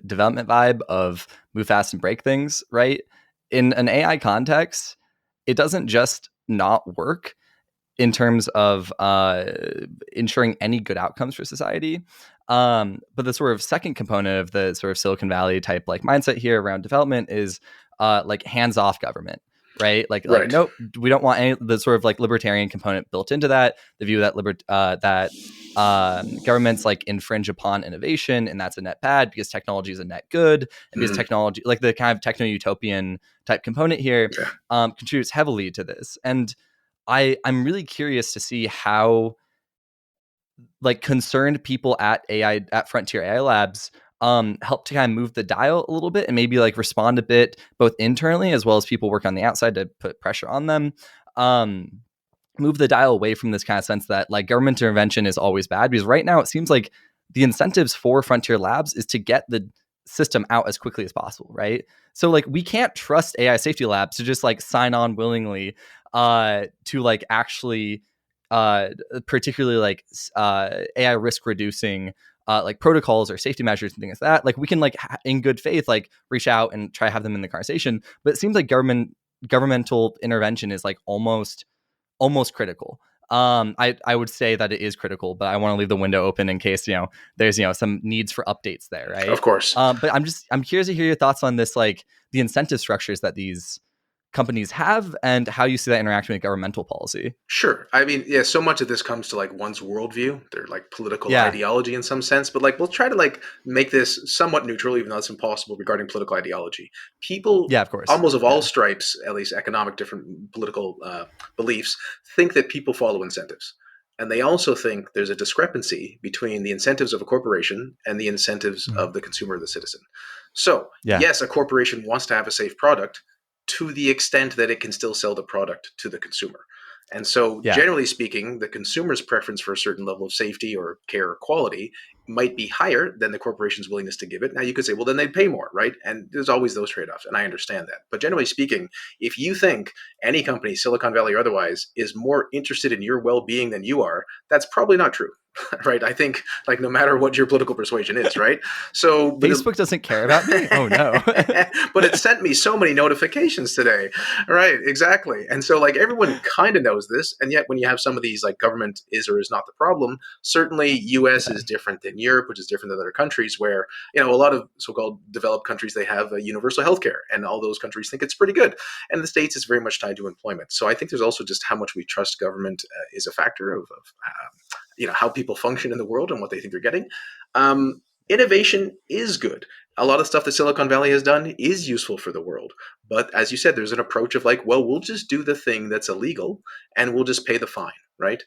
development vibe of move fast and break things, right? In an AI context, it doesn't just not work in terms of ensuring any good outcomes for society. But the sort of second component of the sort of Silicon Valley type like mindset here around development is like hands-off government, right? Like nope, we don't want any the sort of like libertarian component built into that. The view that governments like infringe upon innovation, and that's a net bad because technology is a net good, and because technology, like the kind of techno-utopian type component here, contributes heavily to this. And I'm really curious to see how like concerned people at Frontier AI Labs help to kind of move the dial a little bit and maybe like respond a bit both internally as well as people work on the outside to put pressure on them. Move the dial away from this kind of sense that like government intervention is always bad, because right now it seems like the incentives for Frontier Labs is to get the system out as quickly as possible, right? So like we can't trust AI safety labs to just like sign on willingly to like actually particularly like AI risk reducing like protocols or safety measures and things like that. Like we can like in good faith like reach out and try to have them in the conversation, but it seems like governmental intervention is like almost critical. I would say that it is critical, but I want to leave the window open in case there's some needs for updates there, right? Of course. But I'm curious to hear your thoughts on this, like the incentive structures that these companies have and how you see that interacting with governmental policy. Sure. I mean, yeah, so much of this comes to like one's worldview, their like political ideology in some sense, but like we'll try to like make this somewhat neutral, even though it's impossible regarding political ideology. People, of course, almost of all stripes, at least economic, different political beliefs, think that people follow incentives. And they also think there's a discrepancy between the incentives of a corporation and the incentives of the consumer or the citizen. So, yes, a corporation wants to have a safe product to the extent that it can still sell the product to the consumer. And so, generally speaking, the consumer's preference for a certain level of safety or care or quality might be higher than the corporation's willingness to give it. Now, you could say, well, then they'd pay more, right? And there's always those trade-offs, and I understand that. But generally speaking, if you think any company, Silicon Valley or otherwise, is more interested in your well-being than you are, that's probably not true. Right. I think like no matter what your political persuasion is, right? So Facebook doesn't care about me. Oh no. But it sent me so many notifications today. Right. Exactly. And so like everyone kind of knows this. And yet when you have some of these like government is or is not the problem, certainly US is different than Europe, which is different than other countries where, a lot of so-called developed countries, they have a universal healthcare and all those countries think it's pretty good. And the States is very much tied to employment. So I think there's also just how much we trust government is a factor of how people function in the world and what they think they're getting. Innovation is good. A lot of stuff that Silicon Valley has done is useful for the world. But as you said, there's an approach of like, well, we'll just do the thing that's illegal and we'll just pay the fine, right?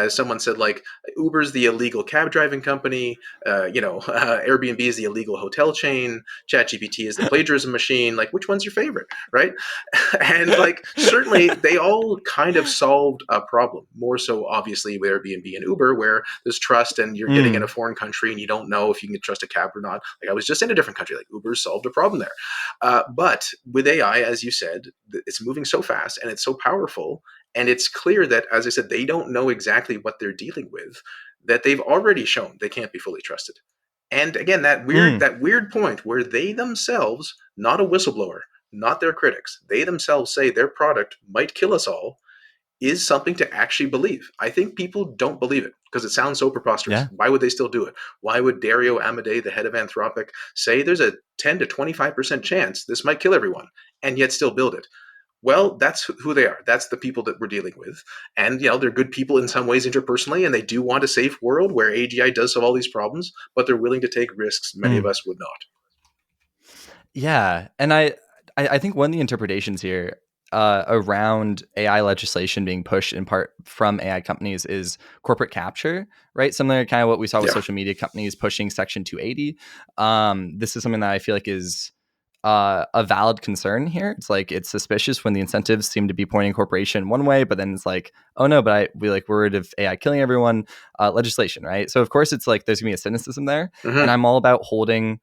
Someone said like Uber's the illegal cab driving company, Airbnb is the illegal hotel chain, ChatGPT is the plagiarism machine. Like, which one's your favorite, right? And like certainly they all kind of solved a problem. More so, obviously, with Airbnb and Uber, where there's trust and you're getting in a foreign country and you don't know if you can trust a cab or not. Like I was just in a different country, like Uber solved a problem there. But with AI, as you said, it's moving so fast and it's so powerful. And it's clear that, as I said, they don't know exactly what they're dealing with, that they've already shown they can't be fully trusted. And again, that weird point where they themselves, not a whistleblower, not their critics, they themselves say their product might kill us all, is something to actually believe. I think people don't believe it because it sounds so preposterous. Yeah. Why would they still do it? Why would Dario Amodei, the head of Anthropic, say there's a 10 to 25% chance this might kill everyone and yet still build it? Well, that's who they are. That's the people that we're dealing with. And, they're good people in some ways interpersonally, and they do want a safe world where AGI does solve all these problems, but they're willing to take risks many of us would not. Yeah. And I think one of the interpretations here around AI legislation being pushed in part from AI companies is corporate capture, right? Similar to kind of what we saw with social media companies pushing Section 280. This is something that I feel like is a valid concern here. It's like, it's suspicious when the incentives seem to be pointing corporation one way, but then it's like, oh no, but we like worried of AI killing everyone, legislation, right? So of course it's like, there's gonna be a cynicism there. Mm-hmm. And I'm all about holding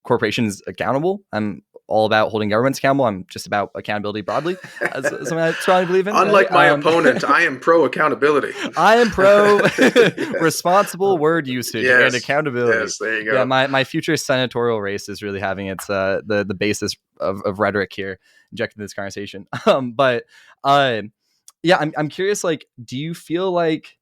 corporations accountable. I'm all about holding governments accountable. I'm just about accountability broadly. Something I strongly believe in. Unlike my opponent, I am pro accountability. I am pro responsible word usage and accountability. Yes, there you go. Yeah, my future senatorial race is really having its the basis of rhetoric here injected in this conversation. But yeah, I'm curious. Like, do you feel like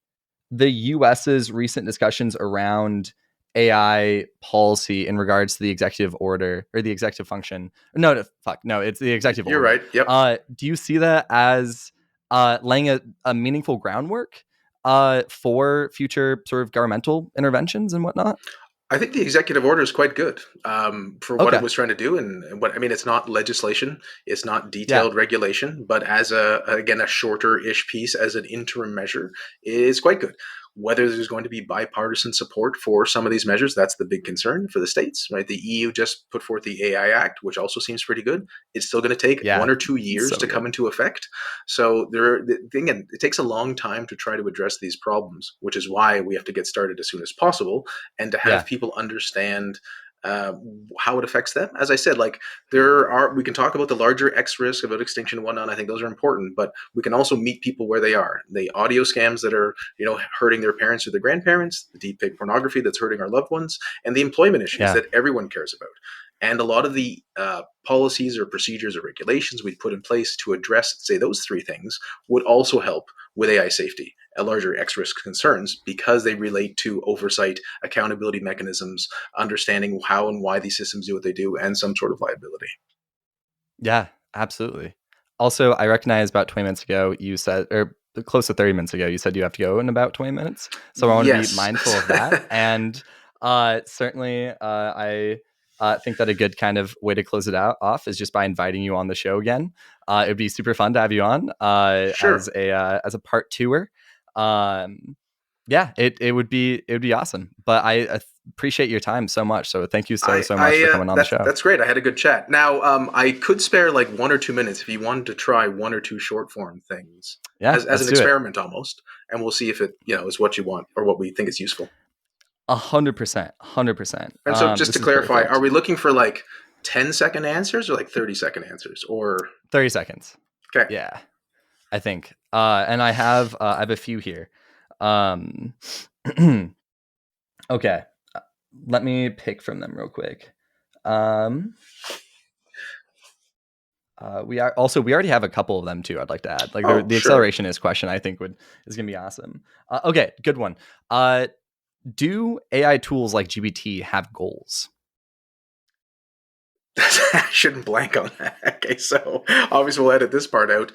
the U.S.'s recent discussions around AI policy in regards to the executive order or the executive function? No, it's the executive order. You're right. Yep. Do you see that as laying a meaningful groundwork for future sort of governmental interventions and whatnot? I think the executive order is quite good for what it was trying to do, and what I mean. It's not legislation, it's not detailed regulation, but as a shorter-ish piece as an interim measure is quite good. Whether there's going to be bipartisan support for some of these measures, that's the big concern for the states, right? The EU just put forth the AI Act, which also seems pretty good. It's still going to take 1 or 2 years to come into effect. So again, it takes a long time to try to address these problems, which is why we have to get started as soon as possible and to have people understand how it affects them. As I said, like we can talk about the larger X risk, about extinction and whatnot. I think those are important, but we can also meet people where they are. The audio scams that are, hurting their parents or their grandparents, the deep fake pornography that's hurting our loved ones, and the employment issues that everyone cares about. And a lot of the policies or procedures or regulations we put in place to address, say, those three things would also help with AI safety, a larger X risk concerns, because they relate to oversight, accountability mechanisms, understanding how and why these systems do what they do, and some sort of liability. Yeah, absolutely. Also, I recognize about 20 minutes ago you said, or close to 30 minutes ago, you said you have to go in about 20 minutes. So I want to be mindful of that. And certainly I think that a good kind of way to close it off is just by inviting you on the show again. It would be super fun to have you on as a part twoer. Yeah, it would be awesome. But I appreciate your time so much. So thank you so much for coming on the show. That's great. I had a good chat. Now, I could spare like 1 or 2 minutes if you wanted to try 1 or 2 short form things as an experiment almost, and we'll see if it is what you want or what we think is useful. 100%. And so, just to clarify, are we looking for like 10-second answers or like 30-second answers, or 30 seconds? Okay. Yeah, I think. And I have a few here. Okay, let me pick from them real quick. We already have a couple of them too. I'd like to add, like the accelerationist question. I think is gonna be awesome. Okay, good one. Do AI tools like GPT have goals? I shouldn't blank on that. Okay, so obviously we'll edit this part out.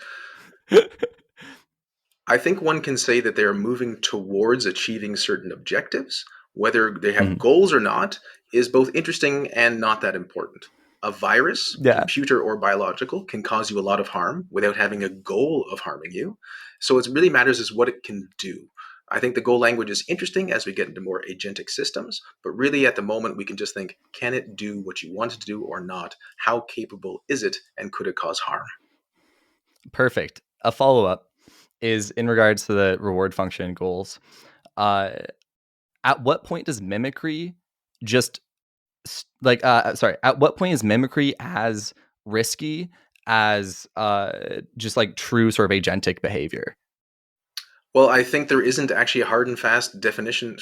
I think one can say that they are moving towards achieving certain objectives. Whether they have goals or not is both interesting and not that important. A virus, computer or biological, can cause you a lot of harm without having a goal of harming you. So what really matters is what it can do. I think the Go language is interesting as we get into more agentic systems, but really at the moment we can just think, can it do what you want it to do or not? How capable is it, and could it cause harm? Perfect. A follow-up is in regards to the reward function goals. At what point does mimicry at what point is mimicry as risky as just like true sort of agentic behavior? Well, I think there isn't actually a hard and fast definition.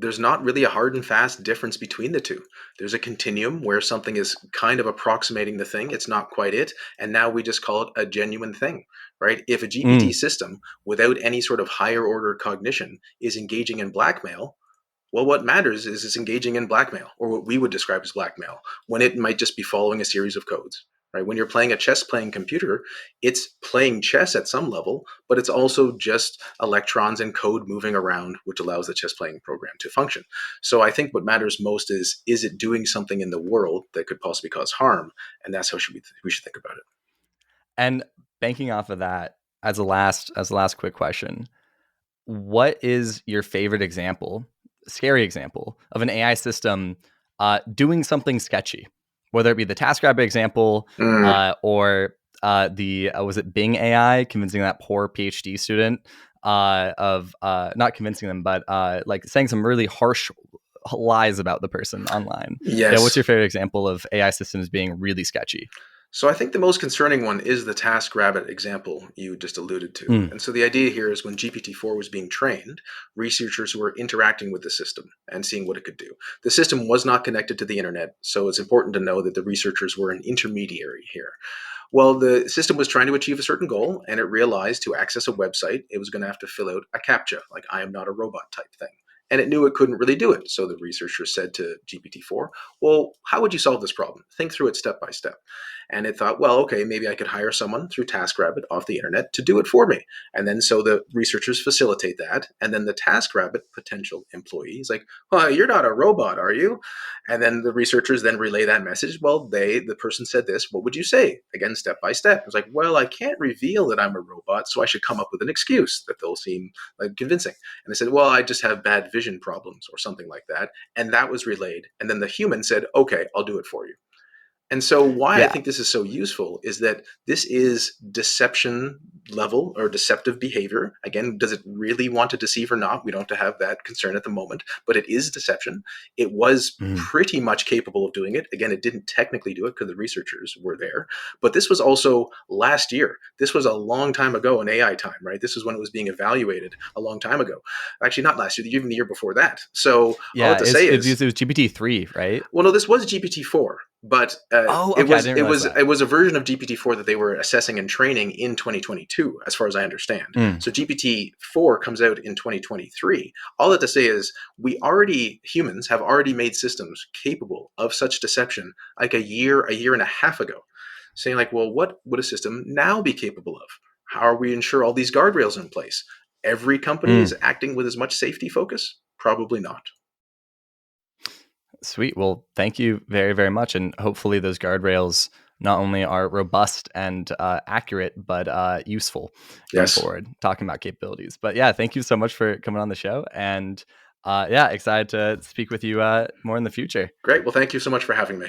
there's not really a hard and fast difference between the two. There's a continuum where something is kind of approximating the thing. It's not quite it. And now we just call it a genuine thing, right? If a GPT system without any sort of higher order cognition is engaging in blackmail, well, what matters is it's engaging in blackmail, or what we would describe as blackmail, when it might just be following a series of codes. Right? When you're playing a chess playing computer, it's playing chess at some level, but it's also just electrons and code moving around, which allows the chess playing program to function. So I think what matters most is it doing something in the world that could possibly cause harm? And that's how we should think about it. And banking off of that, as a last quick question, what is your favorite example, scary example, of an AI system doing something sketchy? Whether it be the TaskRabbit example or was it Bing AI convincing that poor PhD student of not convincing them, but like saying some really harsh lies about the person online? Yes. Yeah, what's your favorite example of AI systems being really sketchy? So I think the most concerning one is the TaskRabbit example you just alluded to. And so the idea here is when GPT-4 was being trained, researchers were interacting with the system and seeing what it could do. The system was not connected to the internet, so it's important to know that the researchers were an intermediary here. Well, the system was trying to achieve a certain goal, and it realized to access a website, it was going to have to fill out a CAPTCHA, like I am not a robot type thing. And it knew it couldn't really do it. So the researcher said to GPT-4, well, how would you solve this problem? Think through it step by step. And it thought, well, okay, maybe I could hire someone through TaskRabbit off the internet to do it for me. And then so the researchers facilitate that. And then the TaskRabbit potential employee is like, well, you're not a robot, are you? And then the researchers then relay that message. Well, the person said this, what would you say? Again, step by step. It's like, well, I can't reveal that I'm a robot, so I should come up with an excuse that they'll seem like convincing. And they said, well, I just have bad vision problems or something like that. And that was relayed. And then the human said, okay, I'll do it for you. And so why I think this is so useful is that this is deception level or deceptive behavior. Again, does it really want to deceive or not? We don't have to have that concern at the moment, but it is deception. It was pretty much capable of doing it. Again, it didn't technically do it because the researchers were there, but this was also last year. This was a long time ago in AI time, right? This is when it was being evaluated a long time ago. Actually, not last year, even the year before that. So all I have to say is it was GPT-3, right? Well, no, this was GPT-4. But it was a version of GPT-4 that they were assessing and training in 2022, as far as I understand. So GPT-4 comes out in 2023. All that to say is humans have already made systems capable of such deception like a year and a half ago. Saying like, well, what would a system now be capable of? How are we ensure all these guardrails in place? Every company is acting with as much safety focus? Probably not. Sweet. Well, thank you very, very much. And hopefully those guardrails not only are robust and accurate, but useful going forward, talking about capabilities. But yeah, thank you so much for coming on the show. And excited to speak with you more in the future. Great. Well, thank you so much for having me.